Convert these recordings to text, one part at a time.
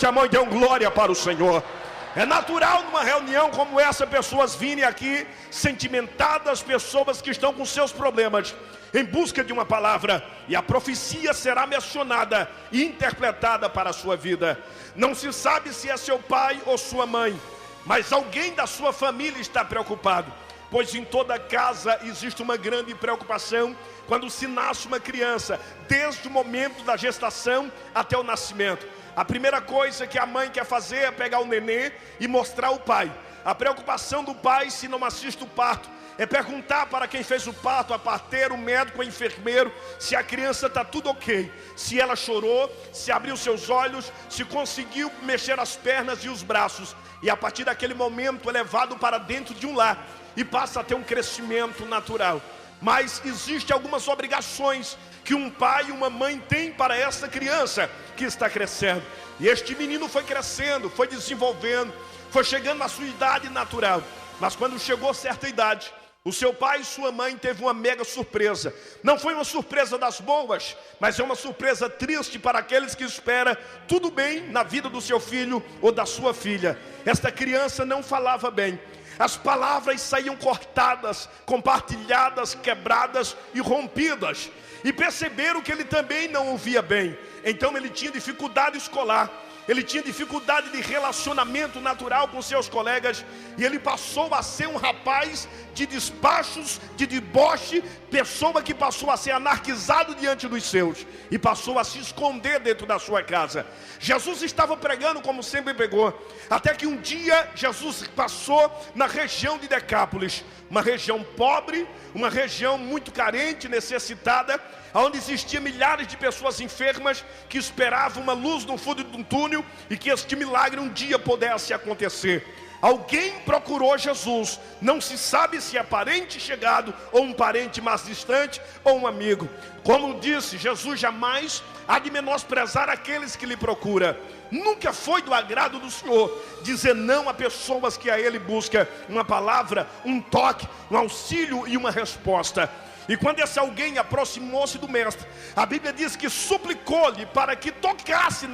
A mãe deu glória para o Senhor. É natural numa reunião como essa, pessoas virem aqui sentimentadas, pessoas que estão com seus problemas, em busca de uma palavra, e a profecia será mencionada e interpretada para a sua vida. Não se sabe se é seu pai ou sua mãe, mas alguém da sua família está preocupado, pois em toda casa existe uma grande preocupação quando se nasce uma criança, desde o momento da gestação até o nascimento. A primeira coisa que a mãe quer fazer é pegar o nenê e mostrar ao pai. A preocupação do pai, se não assiste o parto, é perguntar para quem fez o parto, a parteira, o médico, o enfermeiro, se a criança está tudo ok, se ela chorou, se abriu seus olhos, se conseguiu mexer as pernas e os braços. E a partir daquele momento é levado para dentro de um lar e passa a ter um crescimento natural. Mas existem algumas obrigações que um pai e uma mãe têm para essa criança que está crescendo. E este menino foi crescendo, foi desenvolvendo, foi chegando na sua idade natural. Mas quando chegou a certa idade, o seu pai e sua mãe teve uma mega surpresa. Não foi uma surpresa das boas, mas é uma surpresa triste para aqueles que esperam tudo bem na vida do seu filho ou da sua filha. Esta criança não falava bem. As palavras saíam cortadas, compartilhadas, quebradas e rompidas. E perceberam que ele também não ouvia bem. Então ele tinha dificuldade escolar, ele tinha dificuldade de relacionamento natural com seus colegas. E ele passou a ser um rapaz de despachos, de deboche, pessoa que passou a ser anarquizado diante dos seus e passou a se esconder dentro da sua casa. Jesus estava pregando como sempre pregou, até que um dia Jesus passou na região de Decápolis, uma região pobre, uma região muito carente, necessitada, onde existiam milhares de pessoas enfermas que esperavam uma luz no fundo de um túnel e que este milagre um dia pudesse acontecer. Alguém procurou Jesus, não se sabe se é parente chegado ou um parente mais distante ou um amigo. Como disse, Jesus jamais há de menosprezar aqueles que lhe procuram. Nunca foi do agrado do Senhor dizer não a pessoas que a Ele busca uma palavra, um toque, um auxílio e uma resposta. E quando esse alguém aproximou-se do mestre, a Bíblia diz que suplicou-lhe para que tocasse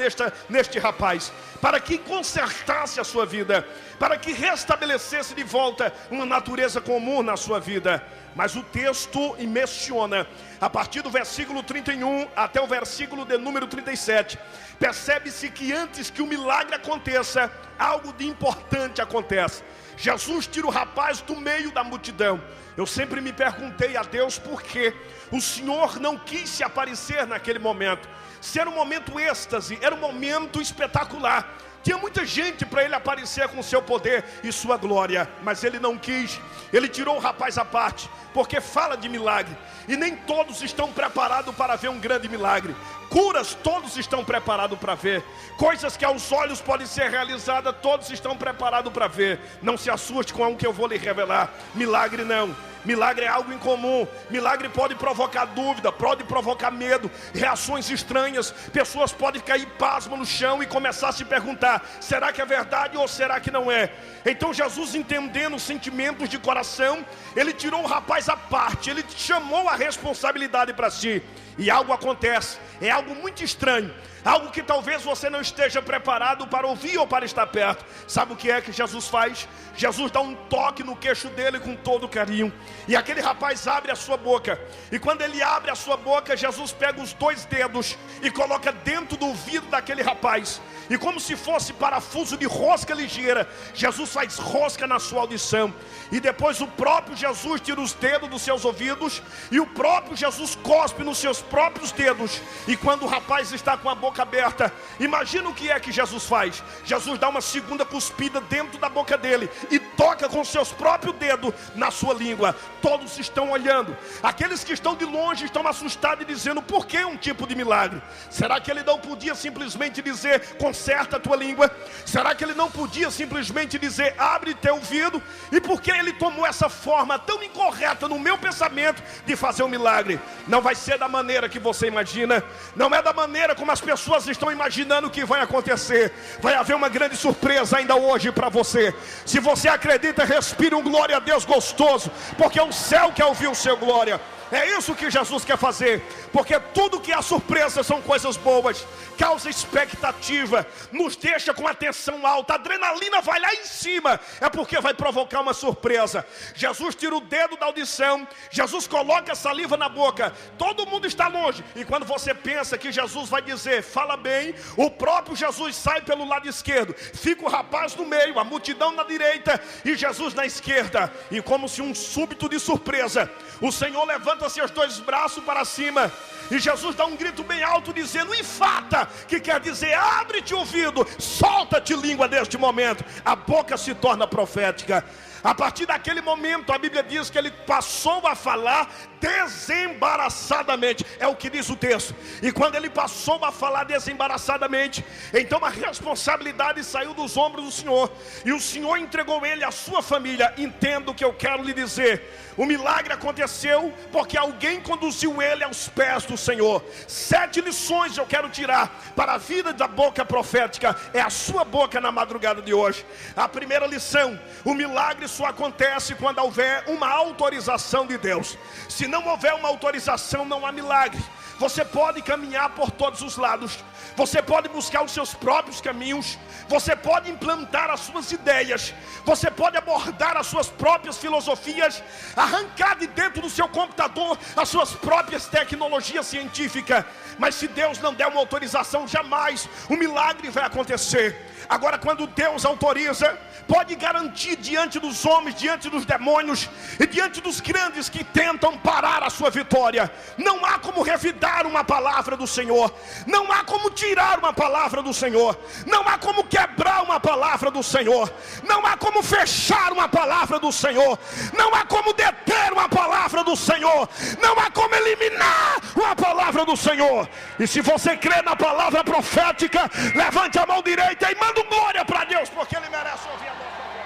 neste rapaz, para que consertasse a sua vida, para que restabelecesse de volta uma natureza comum na sua vida. Mas o texto menciona, a partir do versículo 31 até o versículo de número 37, percebe-se que antes que o milagre aconteça, algo de importante acontece. Jesus tira o rapaz do meio da multidão. Eu sempre me perguntei a Deus por que o Senhor não quis se aparecer naquele momento. Se era um momento êxtase, era um momento espetacular. Tinha muita gente para ele aparecer com seu poder e sua glória, mas ele não quis. Ele tirou o rapaz à parte, porque fala de milagre, e nem todos estão preparados para ver um grande milagre. Curas, todos estão preparados para ver. Coisas que aos olhos podem ser realizadas, todos estão preparados para ver. Não se assuste com o que eu vou lhe revelar. Milagre não. Milagre é algo incomum. Milagre pode provocar dúvida, pode provocar medo, reações estranhas. Pessoas podem cair pasmo no chão e começar a se perguntar: será que é verdade ou será que não é? Então Jesus, entendendo os sentimentos de coração, ele tirou o rapaz à parte, ele chamou a responsabilidade para si. E algo acontece, é algo muito estranho, algo que talvez você não esteja preparado para ouvir ou para estar perto. Sabe o que é que Jesus faz? Jesus dá um toque no queixo dele com todo carinho, e aquele rapaz abre a sua boca. E quando ele abre a sua boca, Jesus pega os dois dedos e coloca dentro do ouvido daquele rapaz, e como se fosse parafuso de rosca ligeira, Jesus faz rosca na sua audição. E depois o próprio Jesus tira os dedos dos seus ouvidos, e o próprio Jesus cospe nos seus próprios dedos. E quando o rapaz está com a boca aberta, imagina o que é que Jesus faz. Jesus dá uma segunda cuspida dentro da boca dele e toca com seus próprios dedos na sua língua. Todos estão olhando. Aqueles que estão de longe estão assustados e dizendo: por que um tipo de milagre? Será que ele não podia simplesmente dizer: conserta a tua língua? Será que ele não podia simplesmente dizer: abre teu ouvido? E por que ele tomou essa forma tão incorreta no meu pensamento de fazer um milagre? Não vai ser da maneira que você imagina, não é da maneira como as pessoas estão imaginando que vai acontecer. Vai haver uma grande surpresa ainda hoje para você. Se você acredita, respire um glória a Deus gostoso, porque o céu quer ouvir o seu glória. É isso que Jesus quer fazer, porque tudo que é surpresa são coisas boas, causa expectativa, nos deixa com a tensão alta, a adrenalina vai lá em cima, é porque vai provocar uma surpresa. Jesus tira o dedo da audição, Jesus coloca a saliva na boca, todo mundo está longe, e quando você pensa que Jesus vai dizer, fala bem, o próprio Jesus sai pelo lado esquerdo, fica o rapaz no meio, a multidão na direita e Jesus na esquerda, e como se um súbito de surpresa, o Senhor levanta seus dois braços para cima, e Jesus dá um grito bem alto dizendo, enfata, que quer dizer, abre-te o ouvido, solta-te língua neste momento, a boca se torna profética. A partir daquele momento, a Bíblia diz que ele passou a falar desembaraçadamente, é o que diz o texto. E quando ele passou a falar desembaraçadamente, então a responsabilidade saiu dos ombros do Senhor, e o Senhor entregou ele à sua família. Entenda o que eu quero lhe dizer, o milagre aconteceu porque alguém conduziu ele aos pés do Senhor. 7 lições eu quero tirar para a vida da boca profética, é a sua boca na madrugada de hoje. A primeira lição, o milagre só acontece quando houver uma autorização de Deus. Se não houver uma autorização, não há milagre. Você pode caminhar por todos os lados, você pode buscar os seus próprios caminhos, você pode implantar as suas ideias, você pode abordar as suas próprias filosofias, arrancar de dentro do seu computador as suas próprias tecnologias científicas, mas se Deus não der uma autorização, jamais o milagre vai acontecer. Agora, quando Deus autoriza, pode garantir diante dos homens, diante dos demônios e diante dos grandes que tentam parar a sua vitória, não há como revidar uma palavra do Senhor, não há como tirar uma palavra do Senhor, não há como quebrar uma palavra do Senhor, não há como fechar uma palavra do Senhor, não há como deter uma palavra do Senhor, não há como eliminar uma palavra do Senhor. E se você crê na palavra profética, levante a mão direita e manda glória para Deus, porque Ele merece ouvir a nossa glória.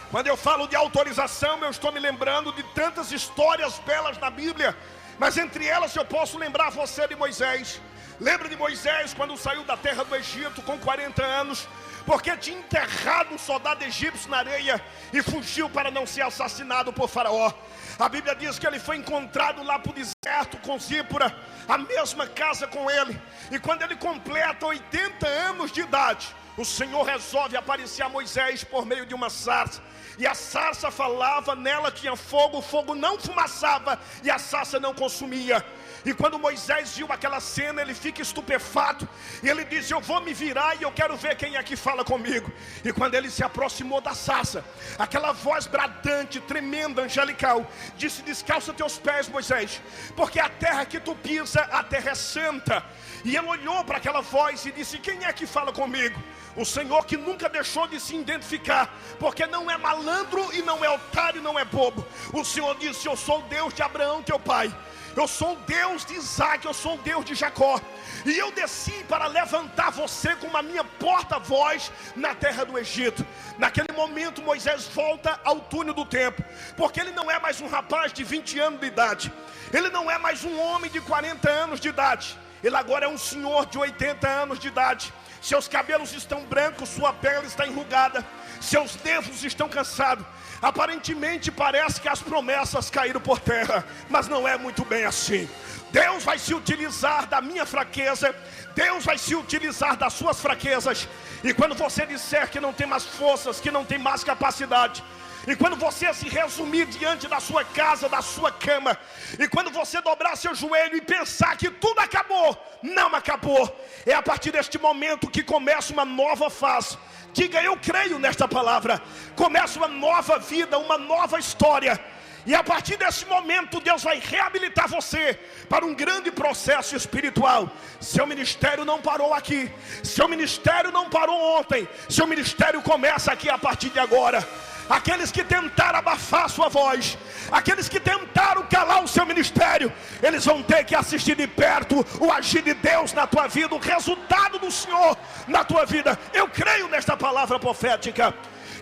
Quando eu falo de autorização, eu estou me lembrando de tantas histórias belas na Bíblia, mas entre elas eu posso lembrar você de Moisés. Lembra de Moisés quando saiu da terra do Egito com 40 anos, porque tinha enterrado um soldado egípcio na areia e fugiu para não ser assassinado por Faraó. A Bíblia diz que ele foi encontrado lá para o deserto com Zípora, a mesma casa com ele. E quando ele completa 80 anos de idade, o Senhor resolve aparecer a Moisés por meio de uma sarça. E a sarça falava, nela tinha fogo, o fogo não fumaçava e a sarça não consumia. E quando Moisés viu aquela cena, ele fica estupefato, e ele diz, eu vou me virar e eu quero ver quem é que fala comigo. E quando ele se aproximou da sarça, aquela voz bradante, tremenda, angelical, disse, descalça teus pés, Moisés, porque a terra que tu pisa, a terra é santa. E ele olhou para aquela voz e disse, quem é que fala comigo? O Senhor que nunca deixou de se identificar, porque não é malandro e não é otário, não é bobo. O Senhor disse, eu sou o Deus de Abraão teu pai, eu sou o Deus de Isaac, eu sou o Deus de Jacó, e eu desci para levantar você como a minha porta-voz na terra do Egito. Naquele momento Moisés volta ao túnel do tempo, porque ele não é mais um rapaz de 20 anos de idade, ele não é mais um homem de 40 anos de idade, ele agora é um senhor de 80 anos de idade. Seus cabelos estão brancos, sua pele está enrugada, seus nervos estão cansados. Aparentemente parece que as promessas caíram por terra, mas não é muito bem assim. Deus vai se utilizar da minha fraqueza, Deus vai se utilizar das suas fraquezas. E quando você disser que não tem mais forças, que não tem mais capacidade, e quando você se resumir diante da sua casa, da sua cama, e quando você dobrar seu joelho e pensar que tudo acabou, não acabou. É a partir deste momento que começa uma nova fase. Diga, eu creio nesta palavra. Começa uma nova vida, uma nova história. E a partir desse momento Deus vai reabilitar você para um grande processo espiritual. Seu ministério não parou aqui, seu ministério não parou ontem, seu ministério começa aqui a partir de agora. Aqueles que tentaram abafar sua voz, aqueles que tentaram calar o seu ministério, eles vão ter que assistir de perto o agir de Deus na tua vida, o resultado do Senhor na tua vida. Eu creio nesta palavra profética.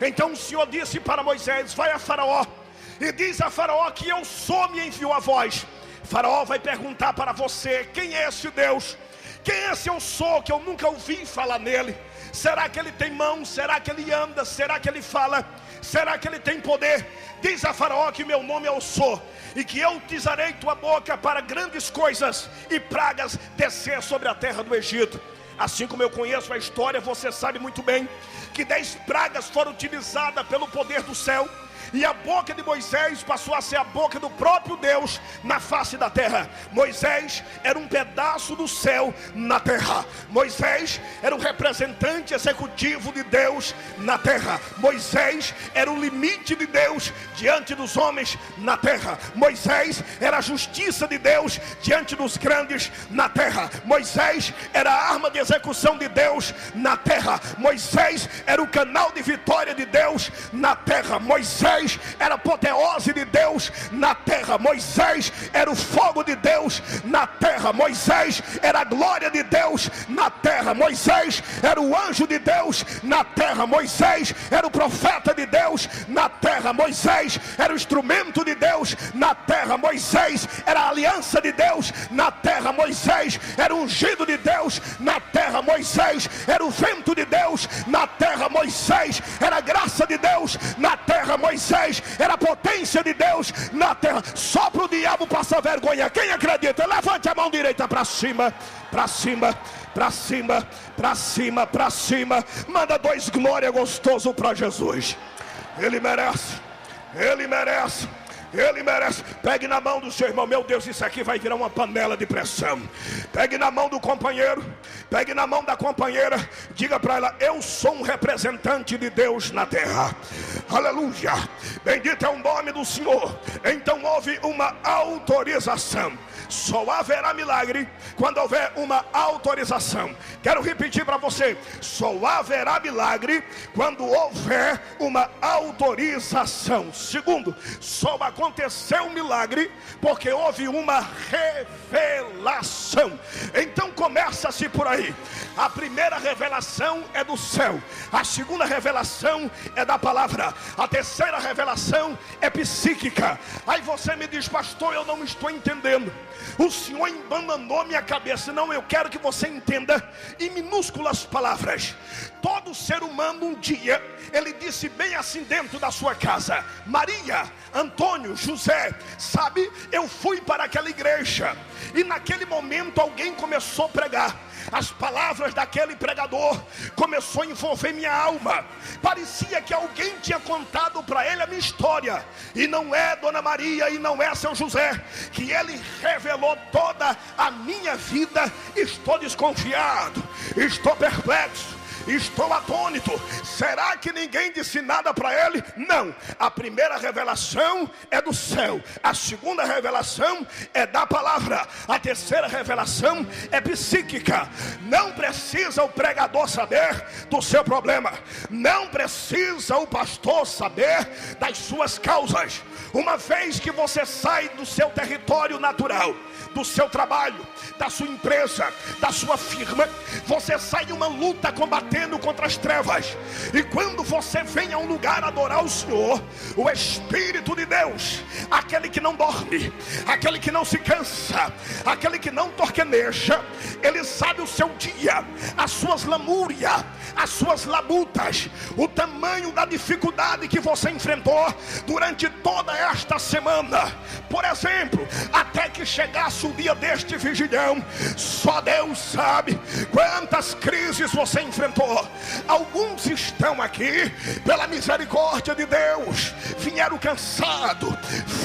Então o Senhor disse para Moisés, vai a Faraó e diz a Faraó que eu sou, me enviou a voz. Faraó vai perguntar para você, quem é esse Deus? Quem é esse eu sou que eu nunca ouvi falar nele? Será que ele tem mãos? Será que ele anda? Será que ele fala? Será que ele tem poder? Diz a Faraó que meu nome eu sou, e que eu utilizarei tua boca para grandes coisas e pragas descer sobre a terra do Egito. Assim como eu conheço a história, você sabe muito bem que 10 pragas foram utilizadas pelo poder do céu, e a boca de Moisés passou a ser a boca do próprio Deus na face da terra. Moisés era um pedaço do céu na terra. Moisés era o representante executivo de Deus na terra. Moisés era o limite de Deus diante dos homens na terra. Moisés era a justiça de Deus diante dos grandes na terra. Moisés era a arma de execução de Deus na terra. Moisés era o canal de vitória de Deus na terra. Moisés era a apoteose de Deus na terra. Moisés era o fogo de Deus na terra. Moisés era a glória de Deus na terra. Moisés era o anjo de Deus na terra. Moisés era o profeta de Deus na terra. Moisés era o instrumento de Deus na terra. Moisés era a aliança de Deus na terra. Moisés era o ungido de Deus na terra. Moisés era o vento de Deus na terra. Moisés era a graça de Deus na terra. Moisés era a potência de Deus na terra. Só para o diabo passar vergonha. Quem acredita? Levante a mão direita para cima, para cima, para cima, para cima, para cima. Manda 2 glória gostoso para Jesus. Ele merece, ele merece, ele merece. Pegue na mão do seu irmão. Meu Deus, isso aqui vai virar uma panela de pressão. Pegue na mão do companheiro, pegue na mão da companheira. Diga para ela: eu sou um representante de Deus na terra. Aleluia, bendito é o nome do Senhor. Então houve uma autorização. Só haverá milagre quando houver uma autorização. Quero repetir para você: só haverá milagre quando houver uma autorização. Segundo, só aconteceu um milagre porque houve uma revelação. Então começa-se por aí. A primeira revelação é do céu. A segunda revelação é da palavra. A terceira revelação é psíquica. Aí você me diz: pastor, eu não estou entendendo. O Senhor embananou minha cabeça. Não, eu quero que você entenda em minúsculas palavras. Todo ser humano um dia, ele disse bem assim dentro da sua casa: Maria, Antônio, José, sabe, eu fui para aquela igreja, e naquele momento alguém começou a pregar. As palavras daquele pregador começou a envolver minha alma. Parecia que alguém tinha contado para ele a minha história. E não é Dona Maria e não é seu José, que ele revelou toda a minha vida. Estou desconfiado, estou perplexo, estou atônito. Será que ninguém disse nada para ele? Não. A primeira revelação é do céu. A segunda revelação é da palavra. A terceira revelação é psíquica. Não precisa o pregador saber do seu problema. Não precisa o pastor saber das suas causas. Uma vez que você sai do seu território natural, do seu trabalho, da sua empresa, da sua firma, você sai de uma luta combatendo contra as trevas. E quando você vem a um lugar adorar o Senhor, o Espírito de Deus, aquele que não dorme, aquele que não se cansa, aquele que não torqueneja, ele sabe o seu dia, as suas lamúrias, as suas labutas, o tamanho da dificuldade que você enfrentou durante toda esta semana. Por exemplo, até que chegasse o dia deste vigilhão, só Deus sabe quantas crises você enfrentou. Alguns estão aqui pela misericórdia de Deus, vieram cansados,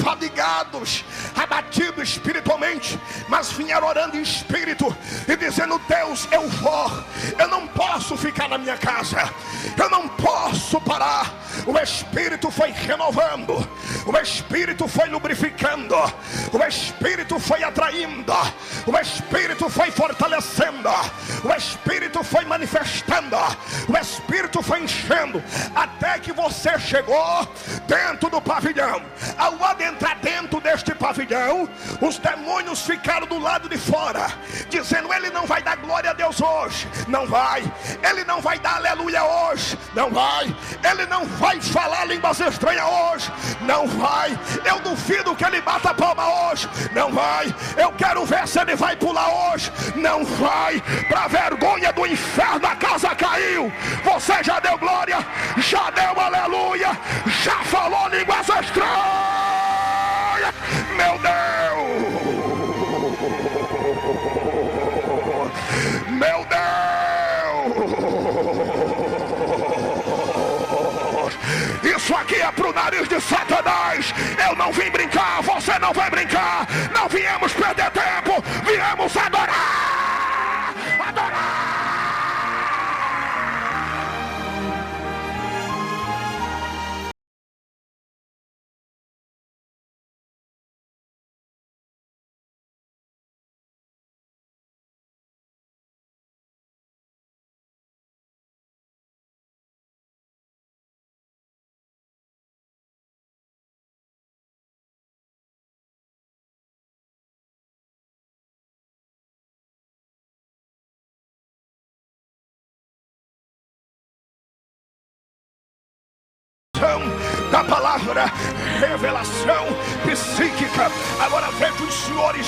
fadigados, abatidos espiritualmente, mas vieram orando em espírito e dizendo: Deus, eu não posso ficar na minha casa, eu não posso parar. O Espírito foi renovando, o Espírito foi lubrificando, o Espírito foi atraindo, o Espírito foi fortalecendo, o Espírito foi manifestando, o Espírito foi enchendo, até que você chegou dentro do pavilhão. Ao adentrar dentro deste pavilhão, pavilhão, os demônios ficaram do lado de fora, dizendo: ele não vai dar glória a Deus hoje, não vai. Ele não vai dar aleluia hoje, não vai. Ele não vai falar línguas estranhas hoje, não vai. Eu duvido que ele bata a palma hoje, não vai. Eu quero ver se ele vai pular hoje, não vai. Para vergonha do inferno, a casa caiu. Você já deu glória, já deu aleluia, já falou línguas estranhas. Meu Deus, meu Deus, isso aqui é pro nariz de Satanás. Eu não vim brincar, você não vai brincar. Não viemos perder tempo, viemos adorar, adorar. Da palavra revelação psíquica. Agora veja os senhores,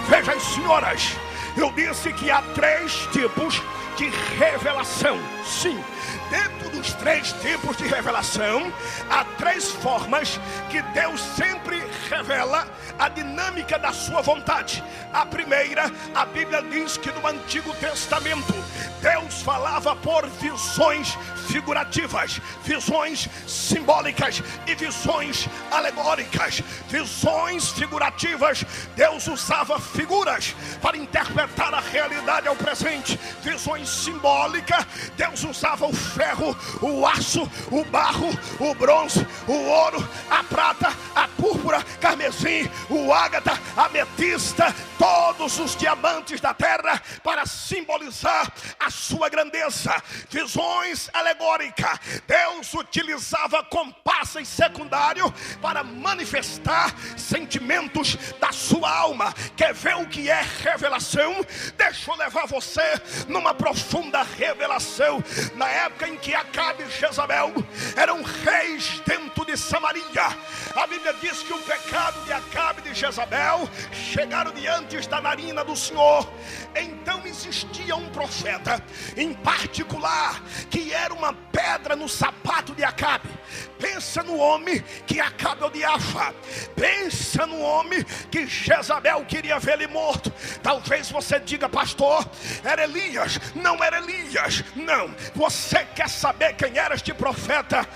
veja as senhoras. Eu disse que há 3 tipos de revelação. Sim, dentro dos 3 tipos de revelação, há 3 formas que Deus sempre revela a dinâmica da sua vontade. A primeira, a Bíblia diz que no Antigo Testamento Deus falava por visões figurativas, visões simbólicas e visões alegóricas. Visões figurativas, Deus usava figuras para interpretar a realidade ao presente. Visões simbólicas, Deus usava o ferro, o aço, o barro, o bronze, o ouro, a prata, a púrpura, carmesim, o ágata, a ametista, todos os diamantes da terra para simbolizar a sua grandeza. Visões alegóricas, Deus utilizava compassos secundários para manifestar sentimentos da sua alma. Quer ver o que é revelação? Deixa eu levar você numa profunda revelação. Na época em que Acabe e Jezabel eram reis dentro de Samaria, a Bíblia diz que o pecado de Acabe e de Jezabel chegaram diante da narina do Senhor. Então existia um profeta em particular que era uma pedra no sapato de Acabe. Pensa no homem que Acabe odiava, pensa no homem que Jezabel queria ver ele morto. Talvez você diga: pastor, era Elias. Não era Elias, não. Você quer saber quem era este profeta?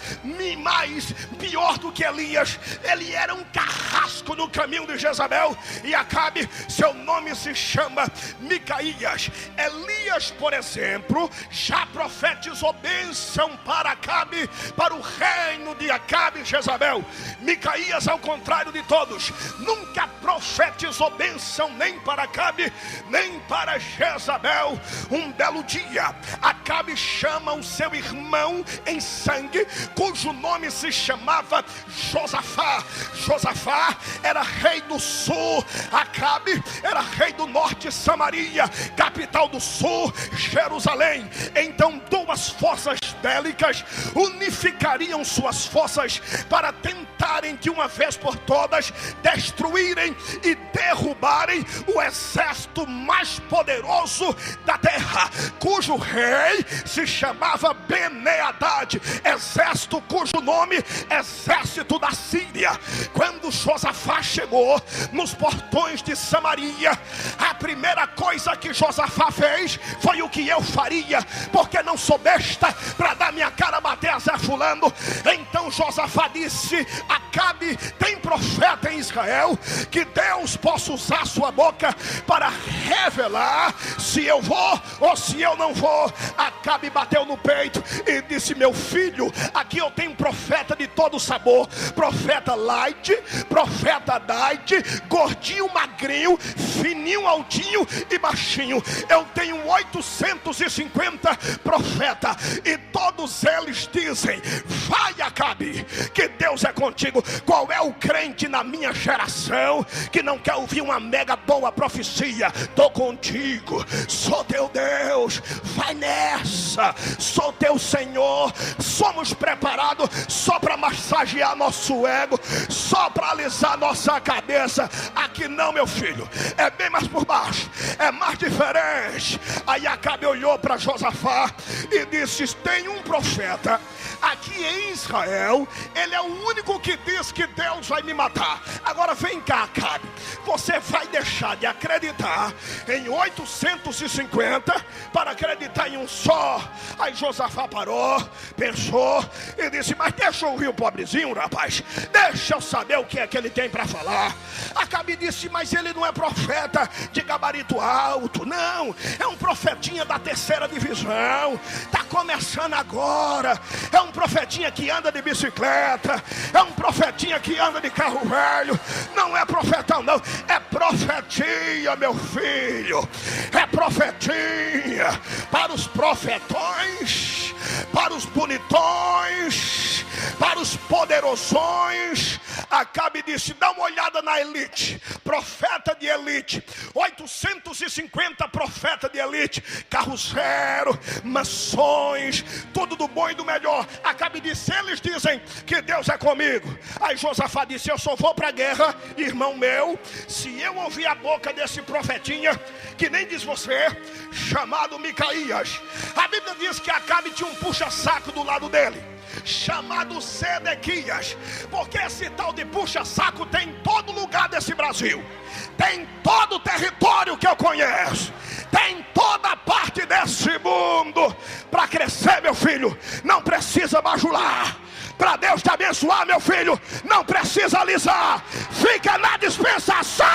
Mais pior do que Elias, ele era um carrasco no caminho de Jezabel e Acabe. Seu nome se chama Micaías. Elias, por exemplo, já profetizou bênção para Acabe, para o reino de Acabe e Jezabel. Micaías, ao contrário de todos, nunca profetizou bênção nem para Acabe, nem para Jezabel. Um belo dia, Acabe chama o seu irmão em sangue, cujo nome se chamava Josafá. Josafá era rei do sul, Acabe era rei do norte, Samaria, capital do sul, Jerusalém. Então 2 forças bélicas unificariam suas forças para tentarem de uma vez por todas destruírem e derrubarem o exército mais poderoso da terra, cujo rei se chamava Ben-Hadad, exército cujo nome exército da Síria. Quando Josafá chegou nos portões de Samaria, a primeira coisa que Josafá fez foi o que eu faria, porque não sou besta para dar minha cara a bater a Zé Fulano. Então Josafá disse: Acabe tem profeta em Israel, que Deus possa usar sua boca para revelar se eu vou ou se eu não vou. Acabe bateu no peito e disse: meu filho, aqui eu tenho profeta de todo sabor, profeta light, profeta diet, gordinho, magrinho, fininho, altinho e baixinho. Eu tenho 850 profetas e todos eles dizem: vai, Acabe, que Deus é contigo. Qual é o crente na minha geração que não quer ouvir uma mega boa profecia? Estou contigo, sou teu Deus, vai nessa, sou teu Senhor. Somos preparados só para massagear nosso ego, só para alisar nossa cabeça. Aqui não, meu filho, é bem mais por baixo, é mais diferente. Aí Acabe olhou para Josafá e disse: tem um profeta aqui em Israel, ele é o único que diz que Deus vai me matar. Agora vem cá, Acabe, você vai deixar de acreditar em 850 para acreditar em um só? Aí Josafá parou, pensou e disse: mas deixa eu ouvir o pobrezinho, rapaz, deixa eu saber o que é que ele tem para falar. Acabe disse: mas ele não é profeta de gabarito alto, não, é um profetinha da terceira divisão, está começando agora, é um profetinha que anda de bicicleta, é um profetinha que anda de carro velho, não é profetão não, é profetia, meu filho, é profetia para os profetões, para os bonitões, para os poderosões. Acabe disse: dá uma olhada na elite, profeta de elite, 850 profeta de elite, carro zero, mansões, tudo do bom e do melhor. Acabe disse: eles dizem que Deus é comigo. Aí Josafá disse: eu só vou para a guerra, irmão meu, se eu ouvir a boca desse profetinha, que nem diz você, chamado Micaías. A Bíblia diz que Acabe tinha um puxa-saco do lado dele, chamado Sedequias, porque esse tal de puxa-saco tem em todo lugar desse Brasil, tem em todo o território que eu conheço, tem em toda parte desse mundo. Para crescer, meu filho, não precisa bajular. Para Deus te abençoar, meu filho, não precisa alisar. Fica na dispensação.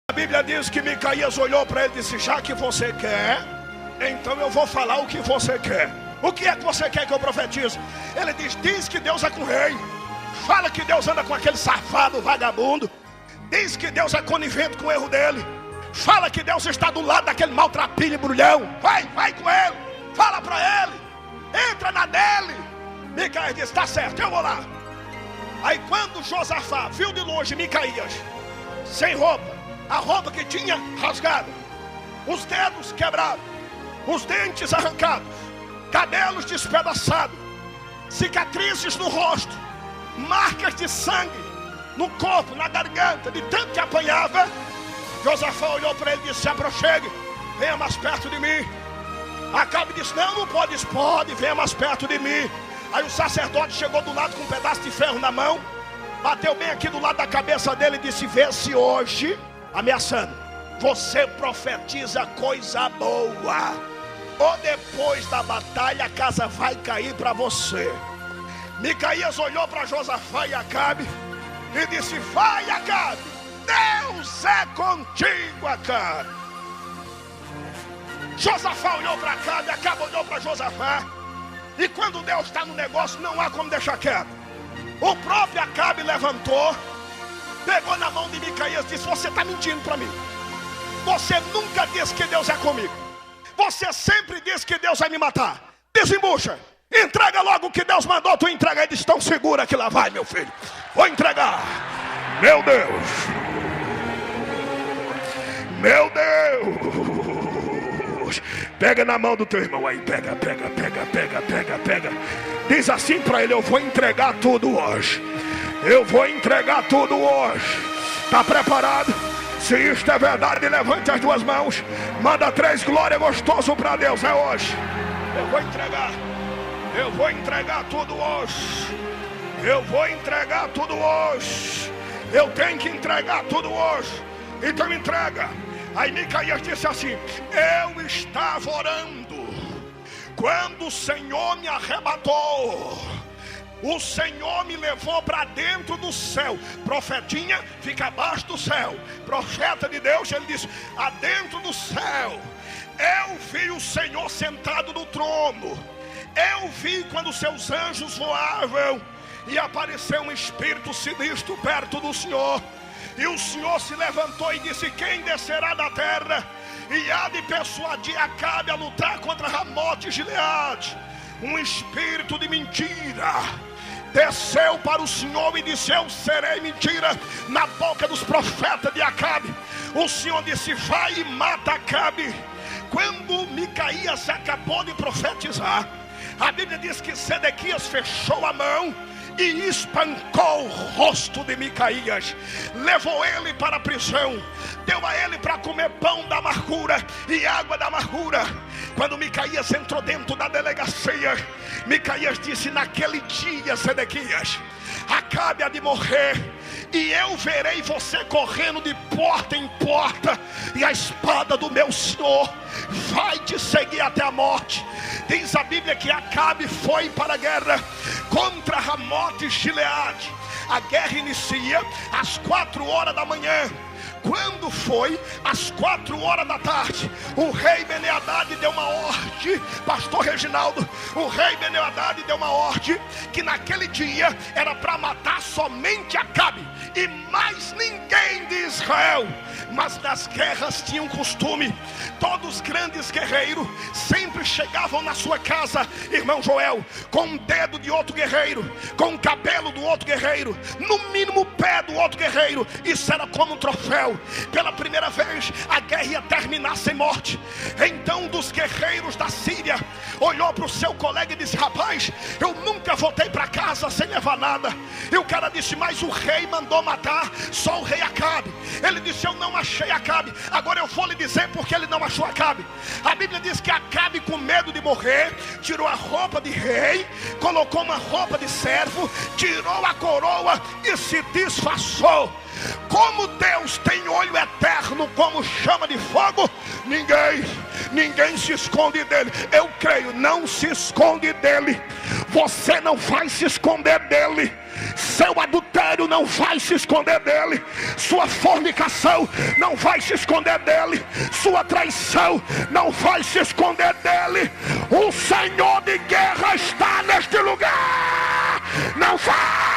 A Bíblia diz que Micaías olhou para ele e disse: já que você quer, então eu vou falar o que você quer. O que é que você quer que eu profetize? Ele diz que Deus é com o rei. Fala que Deus anda com aquele safado vagabundo. Diz que Deus é conivente com o erro dele. Fala que Deus está do lado daquele maltrapilho e brulhão. Vai com ele. Fala para ele. Entra na dele. Micaías disse: está certo, eu vou lá. Aí quando Josafá viu de longe Micaías sem roupa, a roupa que tinha rasgada, os dedos quebrados, os dentes arrancados, cabelos despedaçados, cicatrizes no rosto, marcas de sangue no corpo, na garganta, de tanto que apanhava, Josafá olhou para ele e disse: se aproxegue, venha mais perto de mim. Acabe disse: não pode, venha mais perto de mim. Aí o sacerdote chegou do lado com um pedaço de ferro na mão, bateu bem aqui do lado da cabeça dele e disse: vê se hoje, ameaçando, você profetiza coisa boa, ou depois da batalha a casa vai cair para você. Micaías olhou para Josafá e Acabe e disse: vai, Acabe, Deus é contigo, Acabe. Josafá olhou para Acabe, Acabe olhou para Josafá. E quando Deus está no negócio, não há como deixar quieto. O próprio Acabe levantou, pegou na mão de Micaías e disse: você está mentindo para mim. Você nunca disse que Deus é comigo. Você sempre diz que Deus vai me matar. Desembucha, entrega logo o que Deus mandou tu entregar. Ele disse: tão segura que lá vai, meu filho. Vou entregar. Meu Deus. Meu Deus. Pega na mão do teu irmão aí. Pega. Diz assim para ele: eu vou entregar tudo hoje. Eu vou entregar tudo hoje. Está preparado? Se isto é verdade, levante as duas mãos. Manda 3 glórias gostoso para Deus. É hoje. Eu vou entregar. Eu vou entregar tudo hoje. Eu vou entregar tudo hoje. Eu tenho que entregar tudo hoje. Então entrega. Aí Micaías disse assim: eu estava orando quando o Senhor me arrebatou. O Senhor me levou para dentro do céu. Profetinha fica abaixo do céu. Profeta de Deus, ele disse: adentro do céu. Eu vi o Senhor sentado no trono. Eu vi quando seus anjos voavam e apareceu um espírito sinistro perto do Senhor. E o Senhor se levantou e disse: quem descerá da terra e há de persuadir Acabe a lutar contra Ramote e Gileade? Um espírito de mentira desceu para o Senhor e disse: eu serei mentira na boca dos profetas de Acabe. O Senhor disse: vai e mata Acabe. Quando Micaías acabou de profetizar, a Bíblia diz que Sedequias fechou a mão e espancou o rosto de Micaías. Levou ele para a prisão. Deu a ele para comer pão da amargura e água da amargura. Quando Micaías entrou dentro da delegacia, Micaías disse: naquele dia, Sedequias, Acabe há de morrer, e eu verei você correndo de porta em porta, e a espada do meu Senhor vai te seguir até a morte. Diz a Bíblia que Acabe foi para a guerra contra Ramote e Gileade. A guerra inicia às 4 horas da manhã. Quando foi às 4 horas da tarde, o rei Beni-Hadad deu uma ordem. Pastor Reginaldo, o rei Beni-Hadad deu uma ordem que naquele dia era para matar somente Acabe e mais ninguém de Israel. Mas nas guerras tinha um costume: todos os grandes guerreiros sempre chegavam na sua casa, irmão Joel, com um dedo de outro guerreiro, com o cabelo do outro guerreiro, no mínimo o pé do outro guerreiro. Isso era como um troféu. Pela primeira vez a guerra ia terminar sem morte. Então um dos guerreiros da Síria olhou para o seu colega e disse: rapaz, eu nunca voltei para casa sem levar nada. E o cara disse: mas o rei mandou matar só o rei Acabe. Ele disse: eu não achei Acabe. Agora eu vou lhe dizer porque ele não achou Acabe. A Bíblia diz que Acabe, com medo de morrer, tirou a roupa de rei, colocou uma roupa de servo, tirou a coroa e se disfarçou. Como Deus tem olho eterno como chama de fogo, ninguém se esconde dele. Eu creio, não se esconde dele. Você não vai se esconder dele. Seu adultério não vai se esconder dele. Sua fornicação não vai se esconder dele. Sua traição não vai se esconder dele. O Senhor de guerra está neste lugar. Não vai.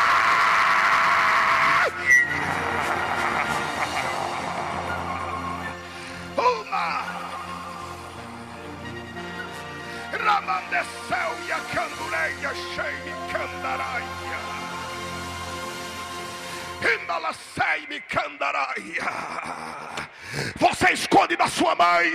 Ramandeceu e a candureia cheia de candaraia. Indalacei-me candaraia. Você esconde da sua mãe,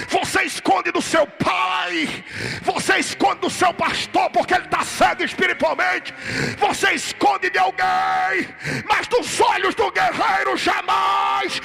você esconde do seu pai, você esconde do seu pastor porque ele está cego espiritualmente, você esconde de alguém, mas dos olhos do guerreiro jamais.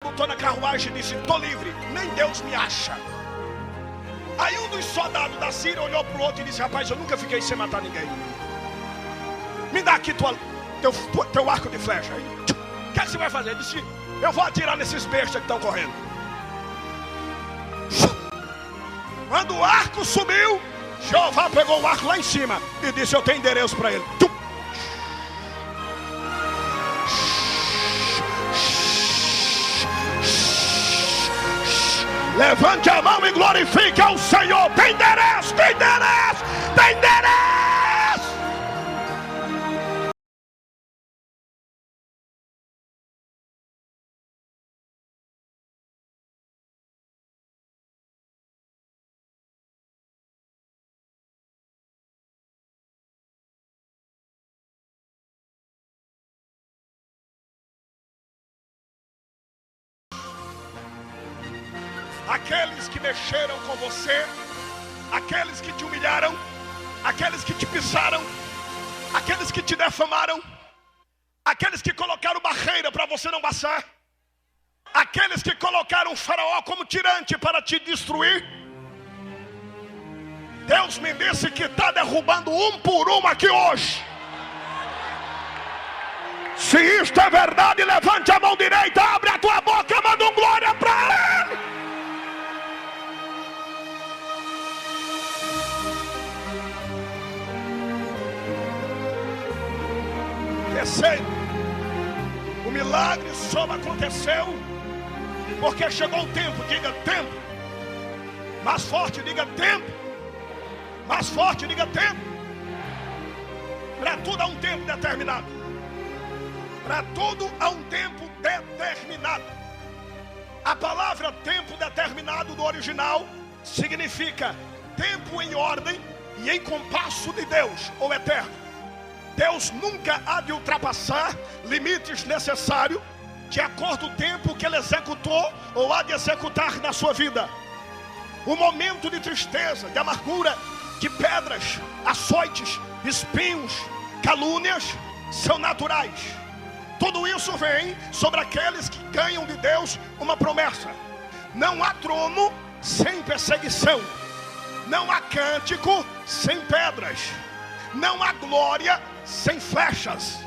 botou na carruagem e disse: estou livre, nem Deus me acha. Aí um dos soldados da Síria olhou para o outro e disse: rapaz, eu nunca fiquei sem matar ninguém. Me dá aqui teu arco de flecha. Aí, o que é que você vai fazer? Ele disse: eu vou atirar nesses bestas que estão correndo. Quando o arco subiu, Jeová pegou o arco lá em cima e disse: eu tenho endereço para ele. Levante a mão e glorifique ao Senhor. Tem endereço, tem endereço, tem endereço. Aqueles que mexeram com você, aqueles que te humilharam, aqueles que te pisaram, aqueles que te defamaram, aqueles que colocaram barreira para você não passar, aqueles que colocaram o faraó como tirante para te destruir, Deus me disse que está derrubando um por um aqui hoje. Se isto é verdade, levante a mão direita, abre a tua boca, manda um glória para Ele. Terceiro, o milagre só aconteceu porque chegou o tempo. Diga tempo. Mais forte, diga tempo. Mais forte, diga tempo. Para tudo há um tempo determinado. Para tudo há um tempo determinado. A palavra tempo determinado do original significa tempo em ordem e em compasso de Deus ou eterno. Deus nunca há de ultrapassar limites necessários de acordo com o tempo que Ele executou ou há de executar na sua vida. O momento de tristeza, de amargura, de pedras, açoites, espinhos, calúnias são naturais. Tudo isso vem sobre aqueles que ganham de Deus uma promessa. Não há trono sem perseguição. Não há cântico sem pedras. Não há glória sem flechas.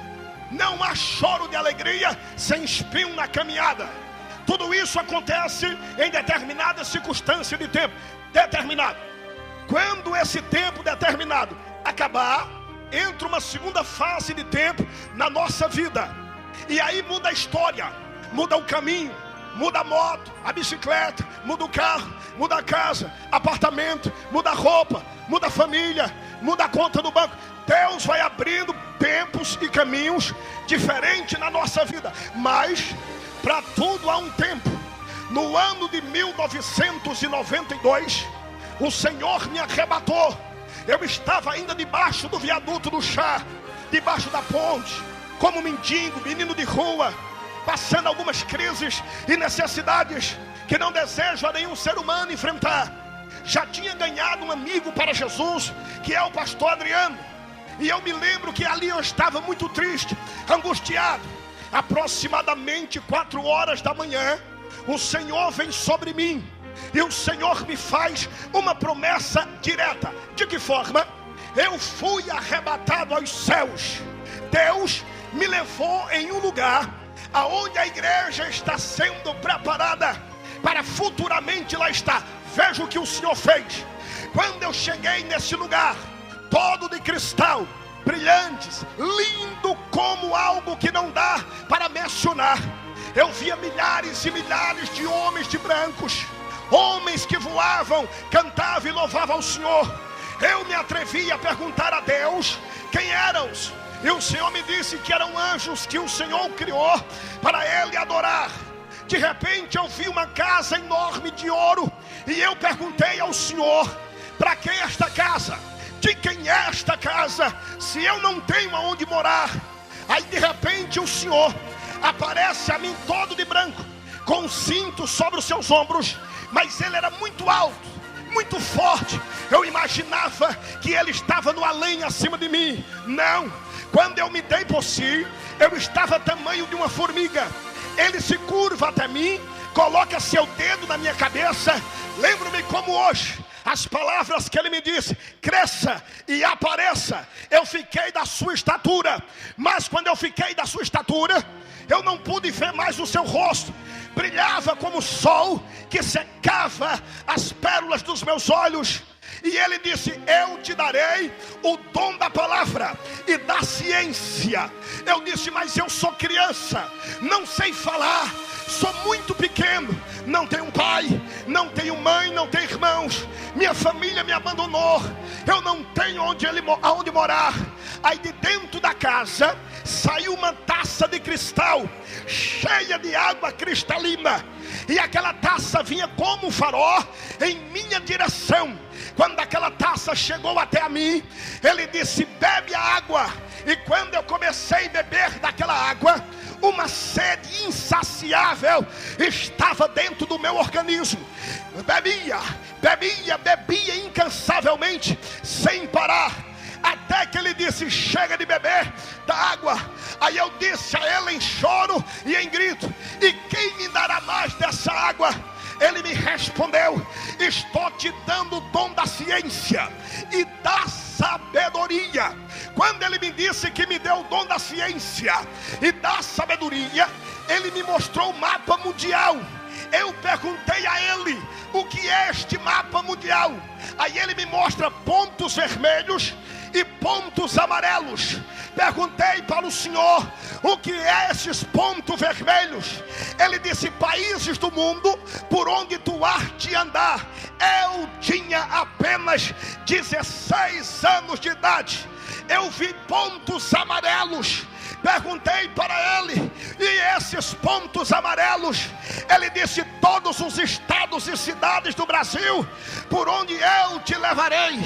Não há choro de alegria sem espinho na caminhada. Tudo isso acontece em determinada circunstância de tempo determinado. Quando esse tempo determinado acabar, entra uma segunda fase de tempo na nossa vida. E aí muda a história, muda o caminho, muda a moto, a bicicleta, muda o carro, muda a casa, apartamento, muda a roupa, muda a família, muda a conta do banco. Deus vai abrindo tempos e caminhos diferentes na nossa vida. Mas para tudo há um tempo. No ano de 1992, o Senhor me arrebatou. Eu estava ainda debaixo do viaduto do chá, debaixo da ponte, como mendigo, menino de rua, passando algumas crises e necessidades que não desejo a nenhum ser humano enfrentar. Já tinha ganhado um amigo para Jesus, que é o pastor Adriano. E eu me lembro que ali eu estava muito triste, angustiado. Aproximadamente 4 horas da manhã, o Senhor vem sobre mim. E o Senhor me faz uma promessa direta. De que forma? Eu fui arrebatado aos céus. Deus me levou em um lugar aonde a igreja está sendo preparada para futuramente lá estar. Veja o que o Senhor fez. Quando eu cheguei nesse lugar, todo de cristal, brilhantes, lindo como algo que não dá para mencionar, eu via milhares e milhares de homens de brancos, homens que voavam, cantavam e louvavam ao Senhor. Eu me atrevi a perguntar a Deus quem eram. E o Senhor me disse que eram anjos que o Senhor criou para Ele adorar. De repente eu vi uma casa enorme de ouro. E eu perguntei ao Senhor: para que esta casa? De quem é esta casa? Se eu não tenho aonde morar. Aí de repente o Senhor aparece a mim todo de branco, com um cinto sobre os seus ombros. Mas Ele era muito alto, muito forte. Eu imaginava que Ele estava no além acima de mim. Não. Quando eu me dei por si, eu estava tamanho de uma formiga. Ele se curva até mim, coloca seu dedo na minha cabeça. Lembro-me como hoje as palavras que ele me disse: cresça e apareça. Eu fiquei da sua estatura. Mas quando eu fiquei da sua estatura, eu não pude ver mais o seu rosto. Brilhava como o sol que secava as pérolas dos meus olhos. E ele disse: eu te darei o dom da palavra e da ciência. Eu disse: mas eu sou criança, não sei falar, sou muito pequeno, não tenho pai, não tenho mãe, não tenho irmãos, minha família me abandonou, eu não tenho aonde morar. Aí de dentro da casa saiu uma taça de cristal cheia de água cristalina, e aquela taça vinha como um farol em minha direção. Quando aquela taça chegou até a mim, ele disse: bebe a água. E quando eu comecei a beber daquela água, uma sede insaciável estava dentro do meu organismo. Bebia incansavelmente, sem parar, até que ele disse: chega de beber da água. Aí eu disse a ele em choro e em grito: e quem me dará mais dessa água? Ele me respondeu: estou te dando o dom da ciência e da sabedoria. Quando ele me disse que me deu o dom da ciência e da sabedoria, ele me mostrou o mapa mundial. Eu perguntei a ele: o que é este mapa mundial? Aí ele me mostra pontos vermelhos e pontos amarelos. Perguntei para o senhor: o que é esses pontos vermelhos? Ele disse: países do mundo por onde tu há de andar. Eu tinha apenas 16 anos de idade. Eu vi pontos amarelos. Perguntei para ele: e esses pontos amarelos? Ele disse: todos os estados e cidades do Brasil por onde eu te levarei.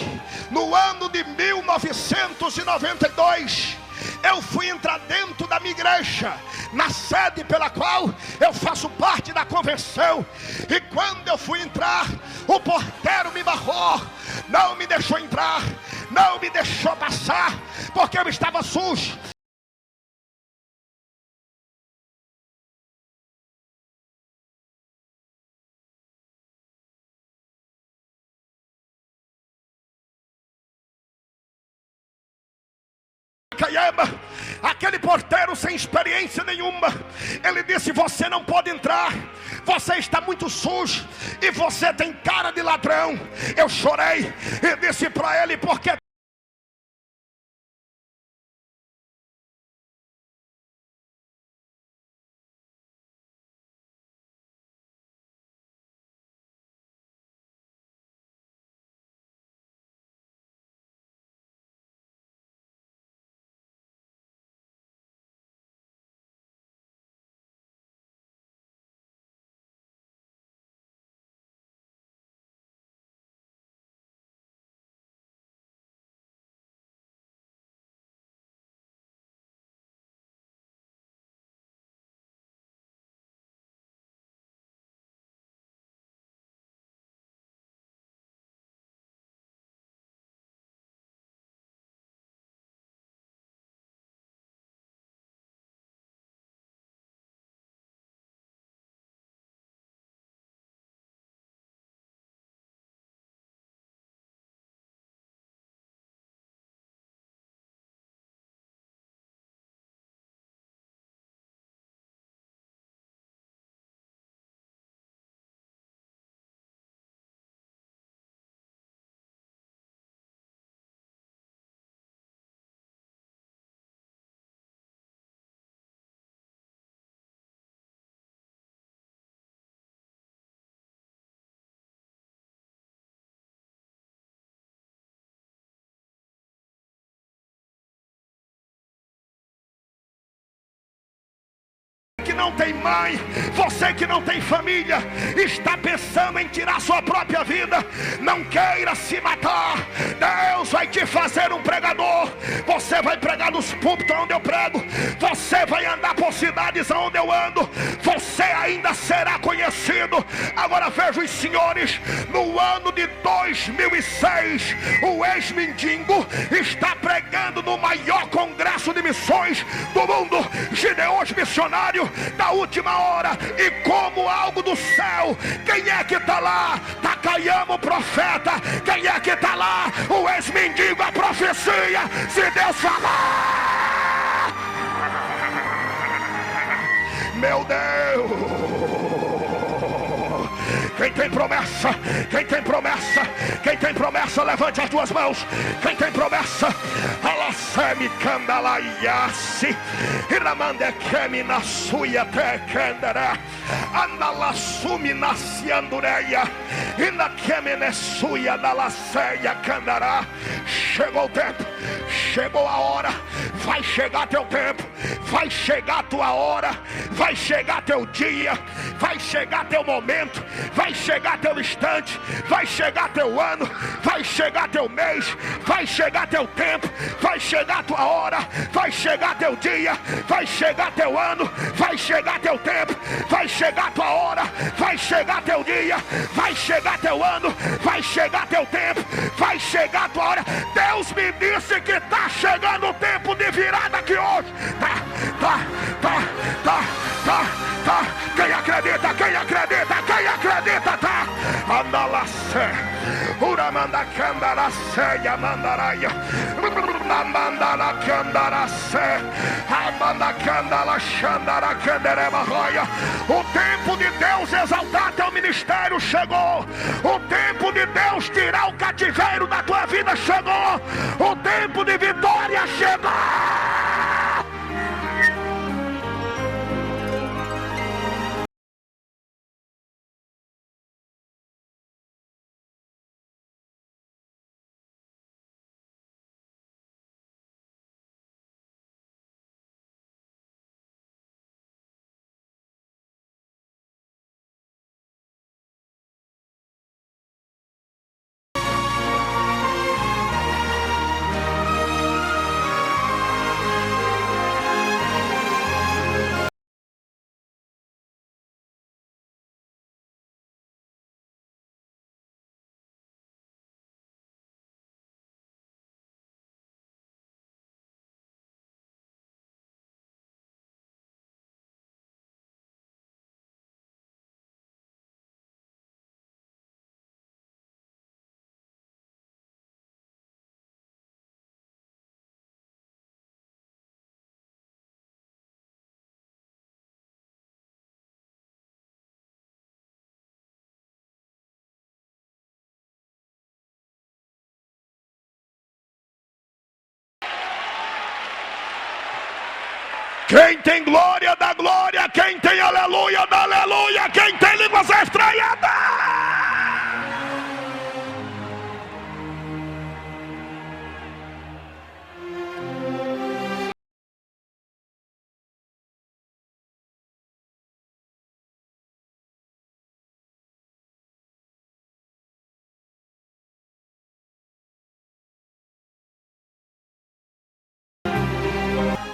No ano de 1992 eu fui entrar dentro da minha igreja, na sede pela qual eu faço parte da convenção. E quando eu fui entrar, o porteiro me barrou, não me deixou entrar, não me deixou passar, porque eu estava sujo. Aquele porteiro sem experiência nenhuma, ele disse: você não pode entrar, você está muito sujo e você tem cara de ladrão. Eu chorei e disse para ele: porque que não tem mãe, você que não tem família, está pensando em tirar sua própria vida, não queira se matar. Deus vai te fazer um pregador. Você vai pregar nos púlpitos onde eu prego, você vai andar por cidades onde eu ando, você ainda será conhecido. Agora veja os senhores, no ano de 2006, o ex-mendigo está pregando no maior congresso de missões do mundo, Gideões Missionário. da última hora. E como algo do céu, quem é que está lá? Takayama, o profeta. Quem é que está lá? O ex-mendigo, a profecia. Se Deus falar, meu Deus. Quem tem promessa, quem tem promessa, quem tem promessa, levante as duas mãos. Quem tem promessa, alasemi candalaiasi, iramandekemi na suia tekendera, andalasumi nasiandureia, inakemenesuia dalaceia candará. Chegou o tempo, chegou a hora, vai chegar teu tempo, vai chegar a tua hora, vai chegar teu dia, vai chegar teu momento, vai chegar teu instante, vai chegar teu ano, vai chegar teu mês, vai chegar teu tempo, vai chegar a tua hora, vai chegar teu dia, vai chegar teu ano, vai chegar teu tempo, vai chegar tua hora, vai chegar teu dia, vai chegar teu ano, vai chegar teu tempo, vai chegar tua hora. Deus me disse que está chegando o tempo de virada aqui hoje. Tá. Quem acredita, quem acredita, quem acredita, tá. Andalacé, uramanda candaracéia, mandaraia, mandara candaracé, amanda candala xandara candereba roia. O tempo de Deus exaltar teu ministério chegou. O tempo de Deus tirar o cativeiro da tua vida chegou. O tempo de vitória chegou. Quem tem glória, dá glória. Quem tem aleluia, dá aleluia. Quem tem línguas estranhas,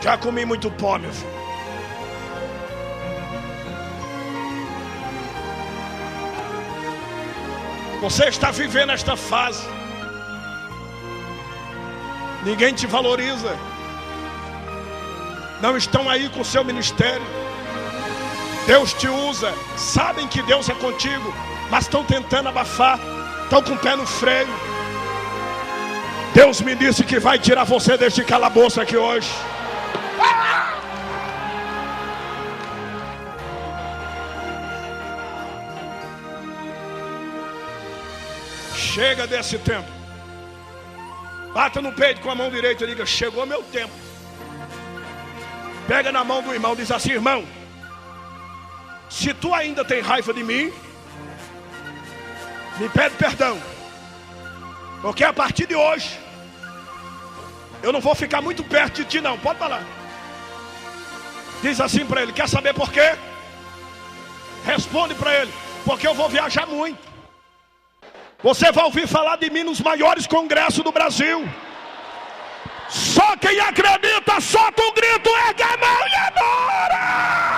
já comi muito pó, meu filho. Você está vivendo esta fase. Ninguém te valoriza. Não estão aí com o seu ministério. Deus te usa. Sabem que Deus é contigo, mas estão tentando abafar. Estão com o pé no freio. Deus me disse que vai tirar você deste calabouço aqui hoje. Chega desse tempo. Bata no peito com a mão direita e diga: chegou meu tempo. Pega na mão do irmão e diz assim: irmão, se tu ainda tem raiva de mim, me pede perdão, porque a partir de hoje eu não vou ficar muito perto de ti não. Pode falar. Diz assim para ele: quer saber por quê? Responde para ele: porque eu vou viajar muito. Você vai ouvir falar de mim nos maiores congressos do Brasil. Só quem acredita, solta um grito, ergue a mão e adora.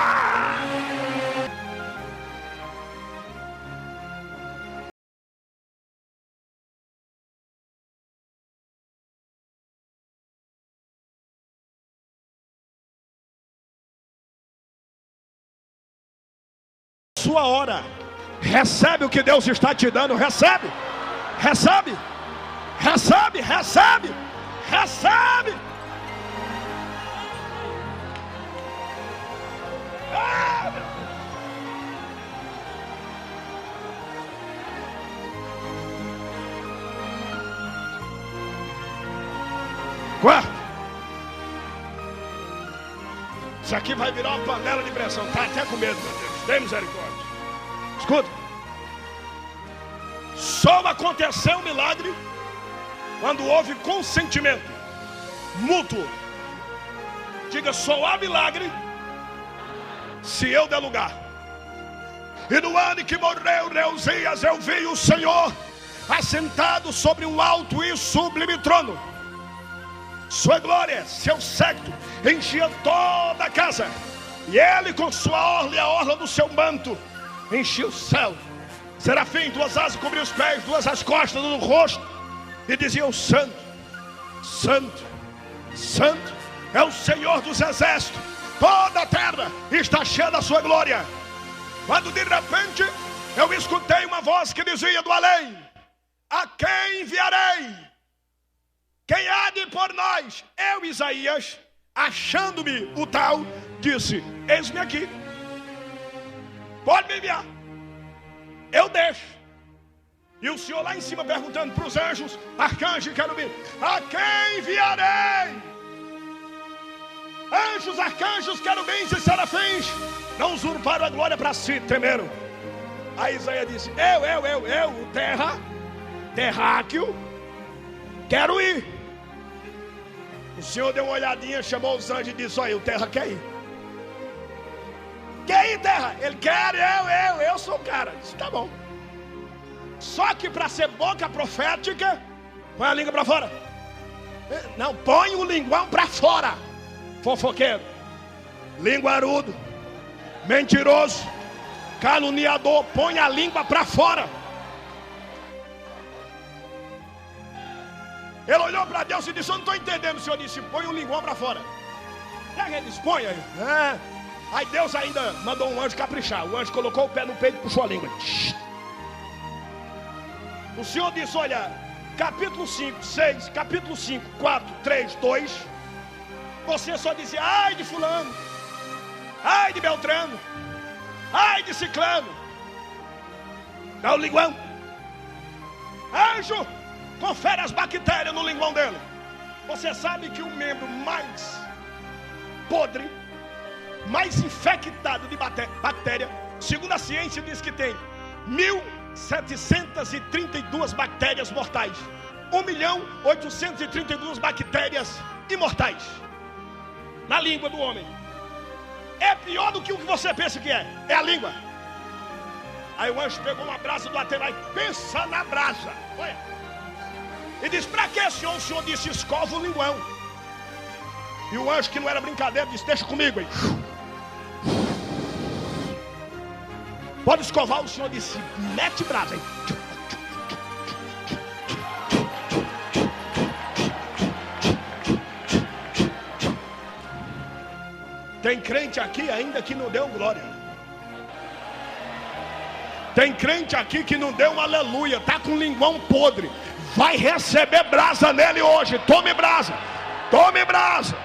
sua hora. Recebe o que Deus está te dando. Recebe. Recebe. Recebe. Recebe. Recebe. Quarto, isso aqui vai virar uma panela de pressão. Tá até com medo, meu Deus. Tem misericórdia. Escuta. Só aconteceu um milagre quando houve consentimento mútuo. Diga, só há milagre se eu der lugar. E no ano em que morreu Reuzias, eu vi o Senhor assentado sobre um alto e sublime trono. Sua glória, seu séquito, enchia toda a casa. E ele com sua orla e a orla do seu manto enchia o céu. Serafim, duas asas cobriam os pés, duas as costas do rosto. E diziam, santo, santo, santo é o Senhor dos exércitos. Toda a terra está cheia da sua glória. Quando de repente eu escutei uma voz que dizia do além: a quem enviarei? Quem há de por nós? Eu, Isaías, achando-me o tal, disse, eis-me aqui. Pode me enviar. Eu deixo. E o Senhor lá em cima perguntando para os anjos, arcanjos e querubins, a quem enviarei? Anjos, arcanjos, querubins e serafins não usurparam a glória para si, temeram. Aí Isaías disse, eu, o terráqueo, quero ir. O Senhor deu uma olhadinha, chamou os anjos e disse, olha, o terra quer ir. Quer ir, terra? Ele quer, eu sou o cara. Disse, tá bom. Só que para ser boca profética, põe a língua para fora. Não, põe o linguão para fora. Fofoqueiro, linguarudo, mentiroso, caluniador, põe a língua para fora. Ele olhou para Deus e disse, eu não estou entendendo. O Senhor disse, põe o linguão para fora. E aí ele disse, põe aí. Aí Deus ainda mandou um anjo caprichar. O anjo colocou o pé no peito e puxou a língua. O Senhor disse, olha, capítulo 5, 6, capítulo 5, 4, 3, 2. Você só dizia, ai de fulano, ai de Beltrano, ai de ciclano. Dá o linguão. Anjo, confere as bactérias no linguão dele. Você sabe que o membro mais podre, mais infectado de bactéria, segundo a ciência, diz que tem 1.732 bactérias mortais, 1.832 bactérias imortais na língua do homem. É pior do que o que você pensa que é a língua. Aí o anjo pegou uma brasa do altar e pensa na brasa. Olha. E diz, para que, Senhor? O Senhor disse, escova o linguão. E o anjo, que não era brincadeira, disse, deixa comigo aí. Pode escovar. O Senhor disse, mete brasa aí. Tem crente aqui ainda que não deu glória. Tem crente aqui que não deu um aleluia. Está com linguão podre. Vai receber brasa nele hoje. Tome brasa. Tome brasa.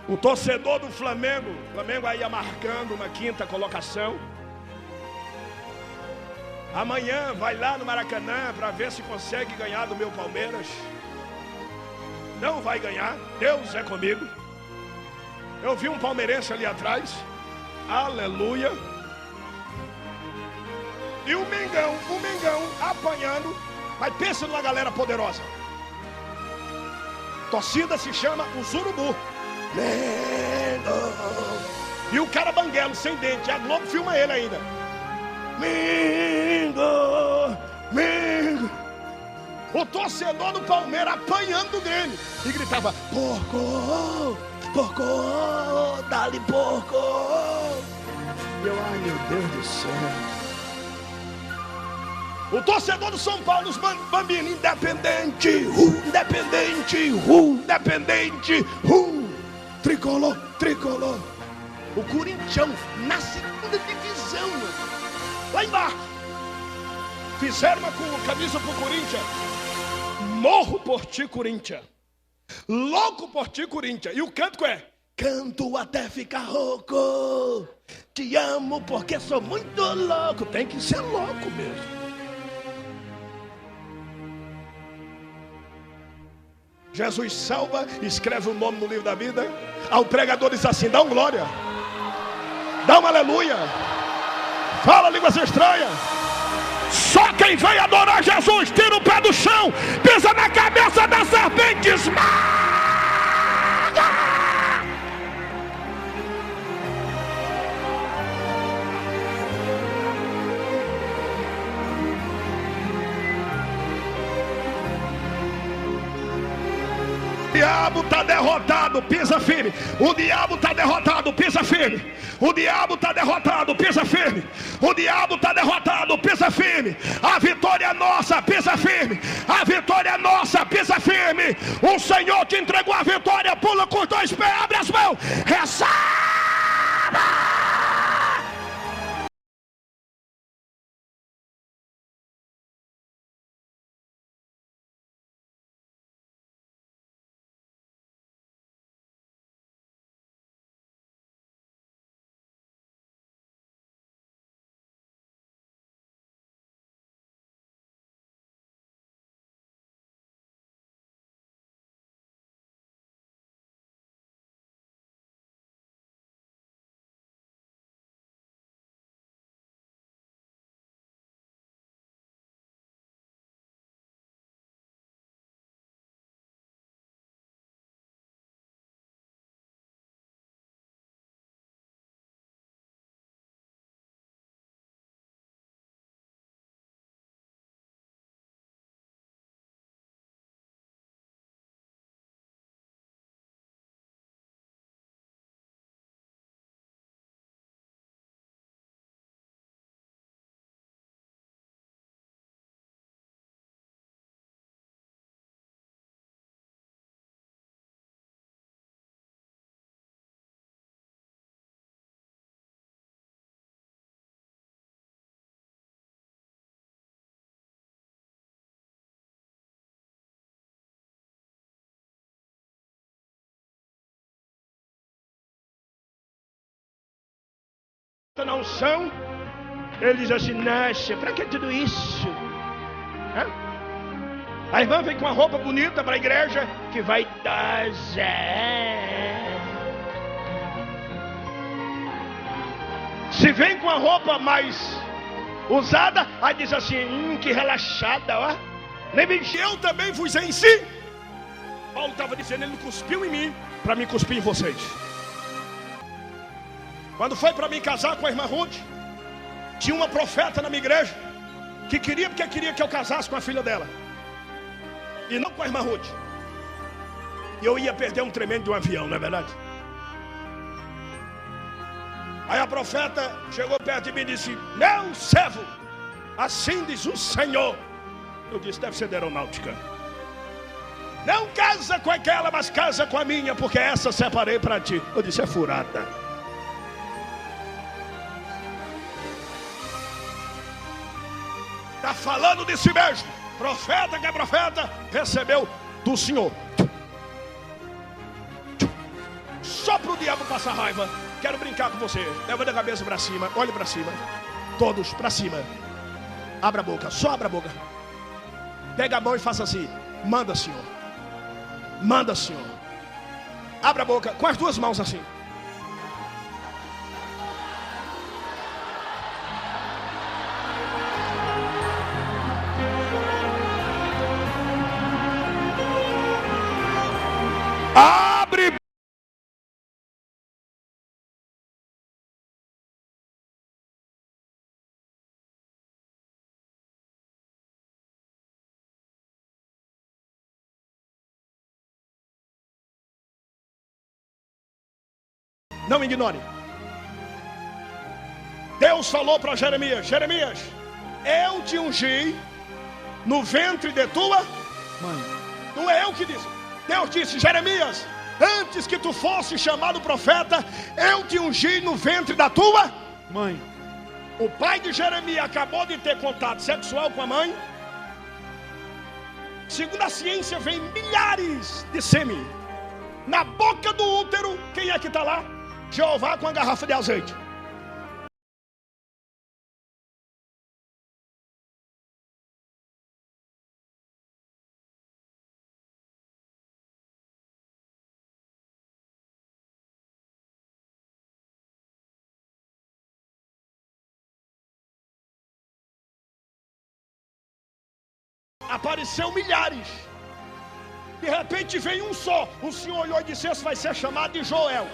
O torcedor do Flamengo aí marcando uma quinta colocação. Amanhã vai lá no Maracanã para ver se consegue ganhar do meu Palmeiras. Não vai ganhar. Deus é comigo. Eu vi um palmeirense ali atrás. Aleluia. E o Mengão apanhando. Mas pensa numa galera poderosa. Torcida se chama os Urubu. Mengão. E o cara banguelo, sem dente. A Globo filma ele ainda. Mengão. O torcedor do Palmeiras apanhando dele. E gritava, porco, dá-lhe porco. Ai meu Deus do céu. O torcedor do São Paulo, os bambinos, independente. Tricolor, tricolor. O Corinthians na segunda divisão, lá embaixo. Fizeram uma camisa pro Corinthians. Morro por ti, Corinthians. Louco por ti, Corinthians. E o canto é: canto até ficar rouco. Te amo porque sou muito louco. Tem que ser louco mesmo. Jesus salva, escreve o nome no livro da vida. Ao pregador diz assim: dá um glória, dá um aleluia, fala línguas estranhas. Só quem vem adorar Jesus tira o pé do chão, pisa na cabeça da serpente, esmaga. O diabo está derrotado, pisa firme. O diabo está derrotado, pisa firme. O diabo está derrotado, pisa firme. O diabo está derrotado, pisa firme. A vitória é nossa, pisa firme. A vitória é nossa, pisa firme. O Senhor te entregou a vitória. Pula com os dois pés, abre as mãos, receba. Na unção, ele diz assim: nossa, pra que tudo isso? A irmã vem com uma roupa bonita para a igreja, que vai dar. Se vem com a roupa mais usada, aí diz assim: que relaxada, ó. Eu também vos ensino. Paulo estava dizendo: ele não cuspiu em mim para me cuspir em vocês. Quando foi para mim casar com a irmã Ruth, tinha uma profeta na minha igreja que queria que eu casasse com a filha dela e não com a irmã Ruth. E eu ia perder um tremendo de um avião, não é verdade? Aí a profeta chegou perto de mim e disse: meu servo, assim diz o Senhor. Eu disse: deve ser da aeronáutica. Não casa com aquela, mas casa com a minha, porque essa separei para ti. Eu disse: é furada. Está falando de si mesmo. Profeta que é profeta, recebeu do Senhor. Só para o diabo passar raiva. Quero brincar com você. Levanta a cabeça para cima, olhe para cima. Todos para cima. Abra a boca, só abra a boca. Pega a mão e faça assim: manda, Senhor. Manda, Senhor. Abra a boca com as duas mãos assim. Abre. Não me ignore. Deus falou para Jeremias: Jeremias, eu te ungi no ventre de tua mãe. Não é eu que disse. Deus disse: Jeremias, antes que tu fosse chamado profeta, eu te ungi no ventre da tua mãe. O pai de Jeremias acabou de ter contato sexual com a mãe. Segundo a ciência, vem milhares de sêmen na boca do útero. Quem é que está lá? Jeová com a garrafa de azeite. Apareceu milhares. De repente veio um só. O Senhor olhou e disse: esse vai ser chamado de Joel.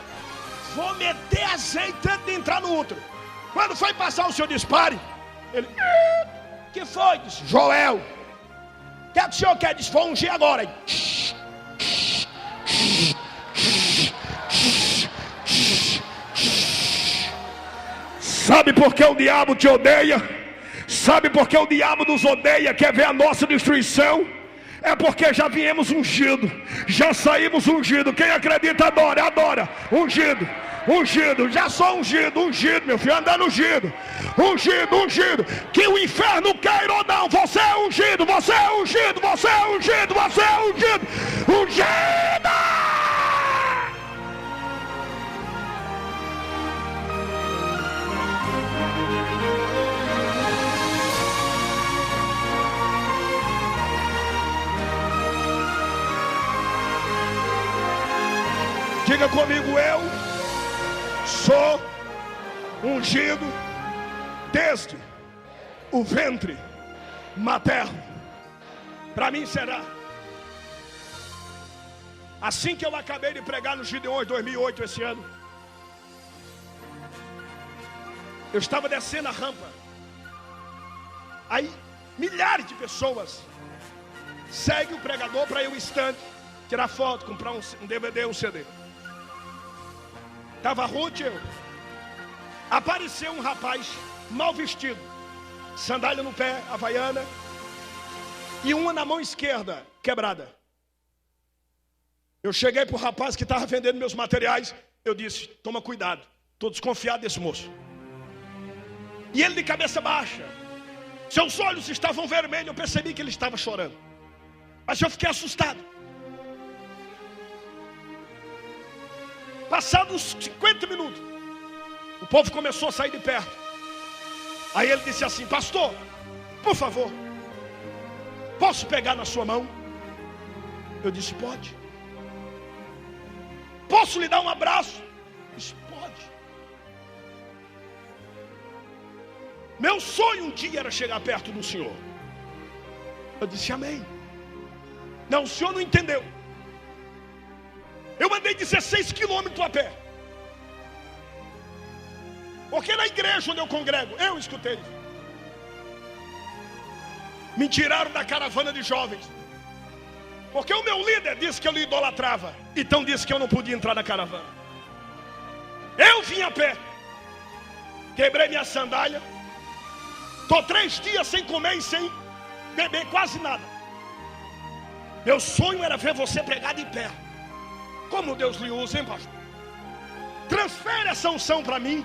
Vou meter azeite antes de entrar no útero. Quando foi passar, o Senhor disse: pare. Ele: que foi? Disse: Joel. O que é que o Senhor quer? Disse: vou ungir agora. Sabe por que o diabo te odeia? Sabe por que o diabo nos odeia, quer ver a nossa destruição? É porque já viemos ungido, já saímos ungido. Quem acredita adora, adora. Ungido, ungido, já sou ungido, ungido, meu filho, andando ungido. Ungido, ungido. Que o inferno queira ou não, você é ungido, você é ungido, você é ungido, você é ungido. Ungido! Diga comigo: eu sou ungido desde o ventre materno. Para mim será. Assim que eu acabei de pregar no Gideões 2008 esse ano, eu estava descendo a rampa. Aí milhares de pessoas seguem o pregador para ir ao estande, tirar foto, comprar um DVD, um CD. Estava Ruth e eu. Apareceu um rapaz mal vestido, sandália no pé, havaiana, e uma na mão esquerda quebrada. Eu cheguei para o rapaz que estava vendendo meus materiais. Eu disse: toma cuidado, estou desconfiado desse moço. E ele de cabeça baixa, seus olhos estavam vermelhos. Eu percebi que ele estava chorando, mas eu fiquei assustado. Passados 50 minutos, o povo começou a sair de perto. Aí ele disse assim: pastor, por favor, posso pegar na sua mão? Eu disse: pode. Posso lhe dar um abraço? Eu disse: pode. Meu sonho um dia era chegar perto do senhor. Eu disse: amém. Não, o senhor não entendeu. Eu andei 16 quilômetros a pé, porque na igreja onde eu congrego, eu escutei. Me tiraram da caravana de jovens, porque o meu líder disse que eu lhe idolatrava, então disse que eu não podia entrar na caravana. Eu vim a pé, quebrei minha sandália, estou 3 dias sem comer e sem beber quase nada. Meu sonho era ver você pregar de pé. Como Deus lhe usa, hein, pastor? Transfere essa unção para mim.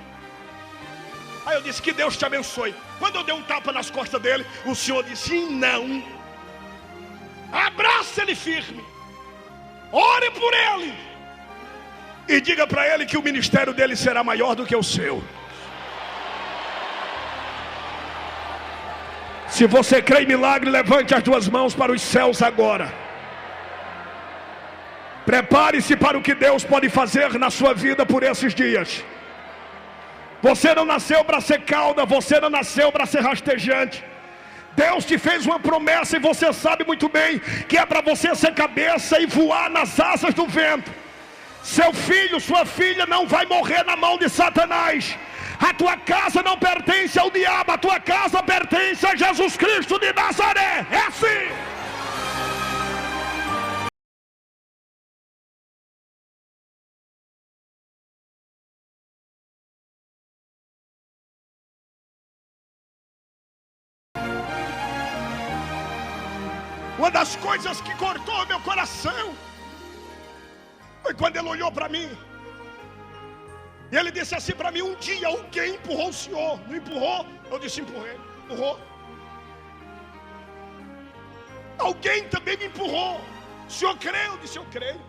Aí eu disse: que Deus te abençoe. Quando eu dei um tapa nas costas dele, o Senhor disse: não. Abraça ele firme, ore por ele e diga para ele que o ministério dele será maior do que o seu. Se você crê em milagre, levante as 2 mãos para os céus agora. Prepare-se para o que Deus pode fazer na sua vida por esses dias. Você não nasceu para ser cauda, você não nasceu para ser rastejante. Deus te fez uma promessa e você sabe muito bem que é para você ser cabeça e voar nas asas do vento. Seu filho, sua filha não vai morrer na mão de Satanás. A tua casa não pertence ao diabo, a tua casa pertence a Jesus Cristo de Nazaré. É assim. Uma das coisas que cortou meu coração Foi quando ele olhou para mim. E ele disse assim para mim: um dia alguém empurrou o senhor. Não empurrou? Eu disse: empurrei. Empurrou. Alguém também me empurrou. O senhor crê? Eu disse: eu creio.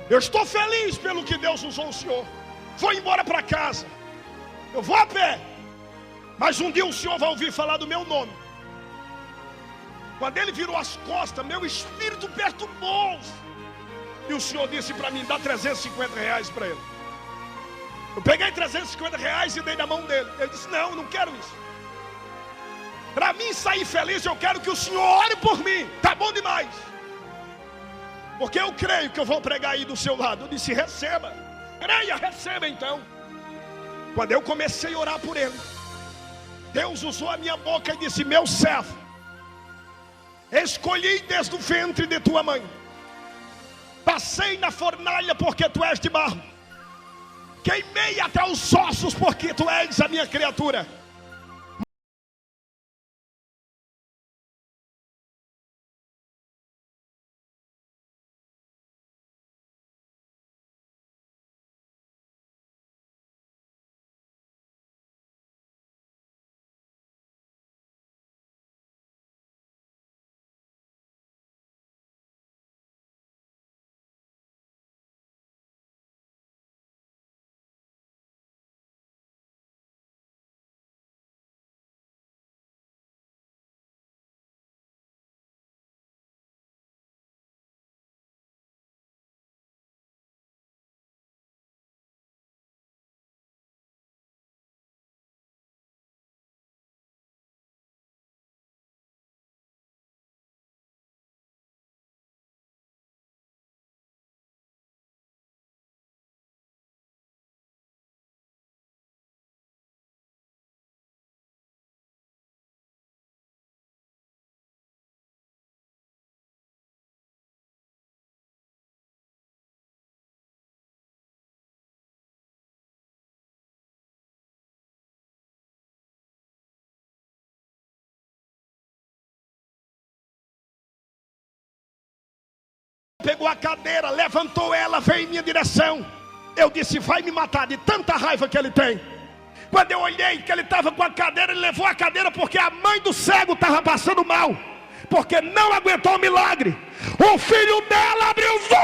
Eu estou feliz pelo que Deus usou o senhor. Vou embora para casa. Eu vou a pé. Mas um dia o senhor vai ouvir falar do meu nome. Quando ele virou as costas, meu espírito perturbou-se. E o senhor disse para mim: dá 350 reais para ele. Eu peguei 350 reais e dei na mão dele. Ele disse: não, eu não quero isso. Para mim sair feliz, eu quero que o senhor ore por mim. Tá bom demais. Porque eu creio que eu vou pregar aí do seu lado. Eu disse: receba. Creia, receba então. Quando eu comecei a orar por ele, Deus usou a minha boca e disse: meu servo, escolhi desde o ventre de tua mãe. Passei na fornalha porque tu és de barro. Queimei até os ossos porque tu és a minha criatura. Pegou a cadeira, levantou ela, veio em minha direção. Eu disse: vai me matar de tanta raiva que ele tem. Quando eu olhei que ele estava com a cadeira, ele levou a cadeira porque a mãe do cego estava passando mal, porque não aguentou o milagre. O filho dela abriu os olhos.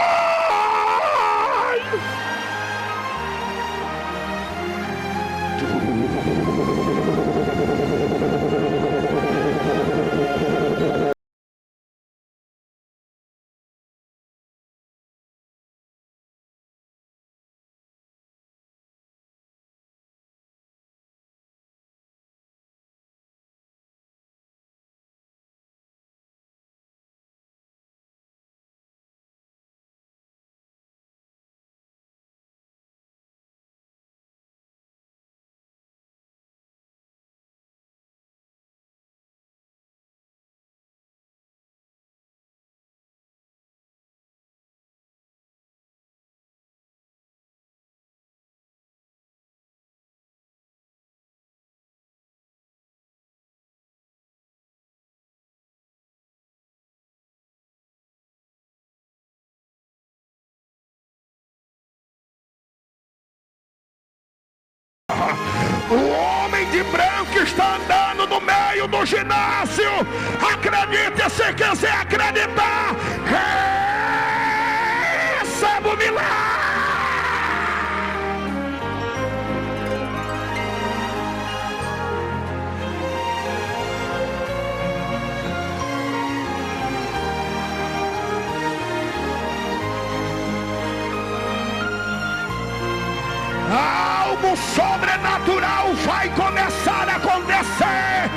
O homem de branco está andando no meio do ginásio. Acredite se quiser acreditar. Receba o milagre. Algo sobrenatural vai começar a acontecer.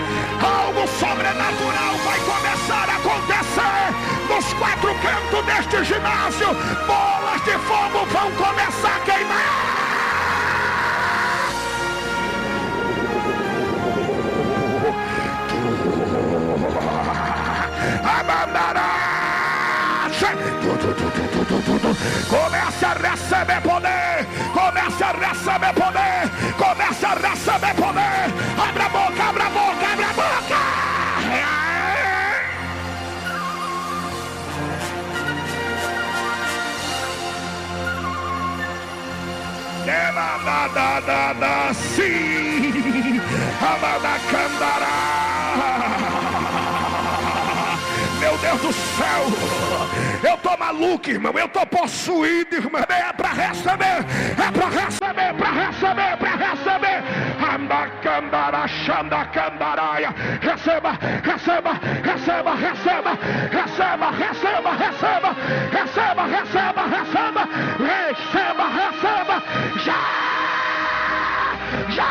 Algo sobrenatural vai começar a acontecer. Nos quatro cantos deste ginásio, bolas de fogo vão começar a queimar. Começa a receber poder. Começa a receber poder. Começa a receber poder. Abra a boca, abra a boca, abra a boca. ela da sim, meu Deus do céu, eu tô maluco, irmão, eu tô possuído, irmão. É para receber, é para receber, para receber, para receber. Andacandara, xandacandaraia. Receba, receba, receba, receba, receba, receba, receba, receba, receba, receba, receba, receba, já, já.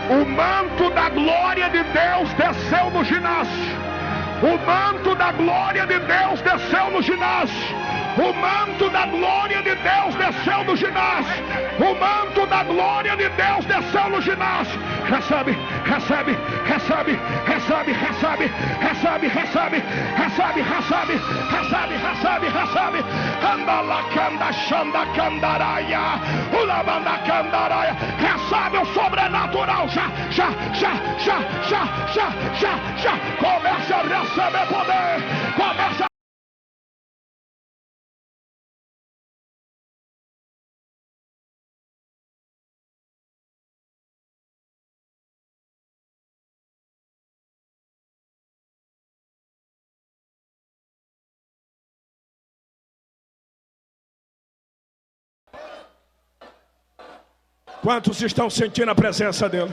O manto da glória de Deus desceu no ginásio. O manto da glória de Deus desceu no ginásio. O manto da glória de Deus desceu no ginásio. O manto da glória de Deus desceu no ginásio. Recebe, recebe, recebe, recebe, recebe, recebe, recebe, recebe, recebe, recebe, recebe, recebe. Andalacanda, xanda, candaraia, ulabanda, candaraia. Recebe o sobrenatural. Já, já, já, já, já, já, já, já. Comece a receber poder. Comece a... Quantos estão sentindo a presença dele?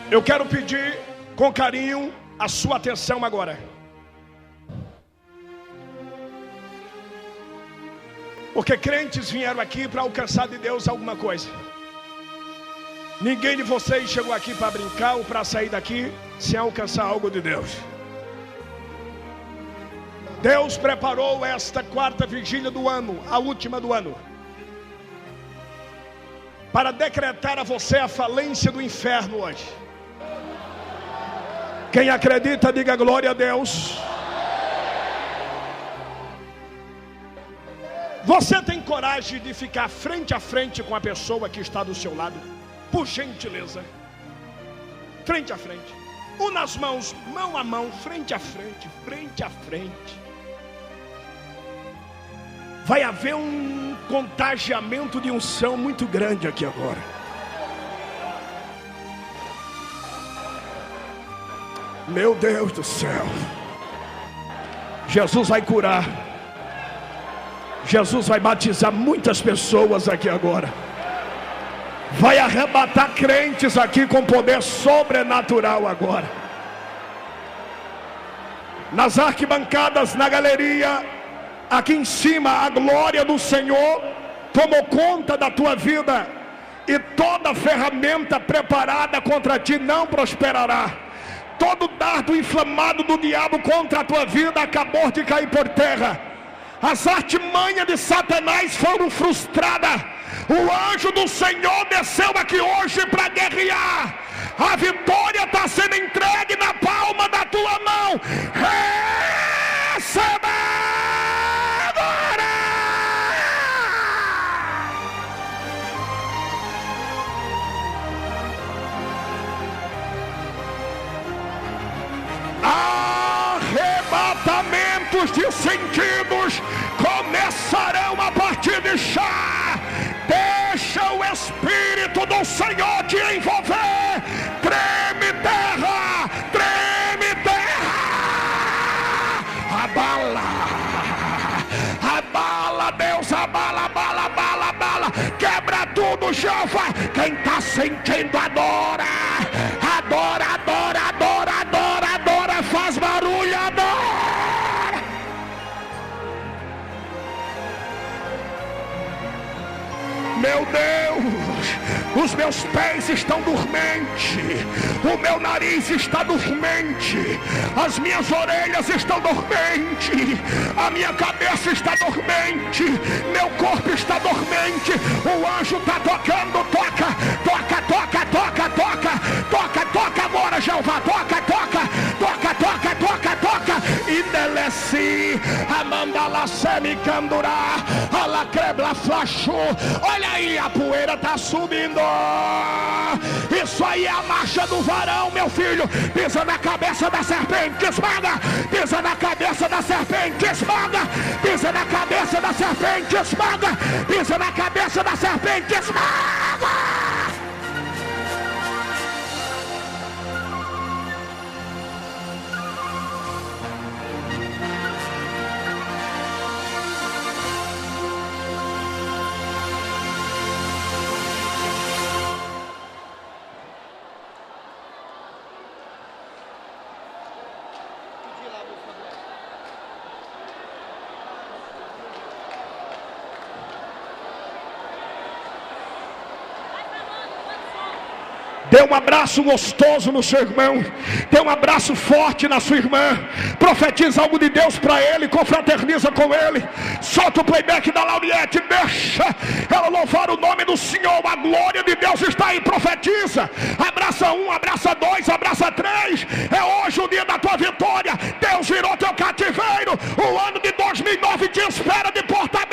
Eu quero pedir com carinho a sua atenção agora. Porque crentes vieram aqui para alcançar de Deus alguma coisa. Ninguém de vocês chegou aqui para brincar ou para sair daqui sem alcançar algo de Deus. Deus preparou esta quarta vigília do ano, a última do ano, para decretar a você a falência do inferno hoje. Quem acredita, diga glória a Deus. Você tem coragem de ficar frente a frente com a pessoa que está do seu lado? Por gentileza, frente a frente, una as mãos, mão a mão, frente a frente, frente a frente. Vai haver um contagiamento de unção muito grande aqui agora. Meu Deus do céu. Jesus vai curar. Jesus vai batizar muitas pessoas aqui agora. Vai arrebatar crentes aqui com poder sobrenatural agora. Nas arquibancadas, na galeria, aqui em cima, a glória do Senhor tomou conta da tua vida. E toda ferramenta preparada contra ti não prosperará. Todo dardo inflamado do diabo contra a tua vida acabou de cair por terra. As artimanhas de Satanás foram frustradas. O anjo do Senhor desceu aqui hoje para guerrear. A vitória está sendo entregue na palma da tua mão. Receba agora. Arrebatamentos de sentidos começarão a partir de já. Deixa o Espírito do Senhor te envolver. Treme terra, treme terra. Abala, abala, Deus, abala, abala, abala, abala. Quebra tudo, Jeová. Quem está sentindo, adora. Adora, adora, adora, adora, adora. Faz barulho, adora. Meu Deus, os meus pés estão dormentes, o meu nariz está dormente, as minhas orelhas estão dormentes, a minha cabeça está dormente, meu corpo está dormente. O anjo está tocando, toca, toca, toca, toca, toca, toca. aí, Amanda la semicandurá, a lacrebla flashu. Olha aí, a poeira está subindo. Isso aí é a marcha do varão, meu filho. Pisa na cabeça da serpente, esmaga. Pisa na cabeça da serpente, esmaga. Pisa na cabeça da serpente, esmaga. Pisa na cabeça da serpente, esmaga. Dê um abraço gostoso no seu irmão. Dê um abraço forte na sua irmã. Profetiza algo de Deus para ele. Confraterniza com ele. Solta o playback da Lauriette. Deixa ela louvar o nome do Senhor. A glória de Deus está aí. Profetiza. Abraça um, abraça dois, abraça três. É hoje o dia da tua vitória. Deus virou teu cativeiro. O ano de 2009 te espera de porta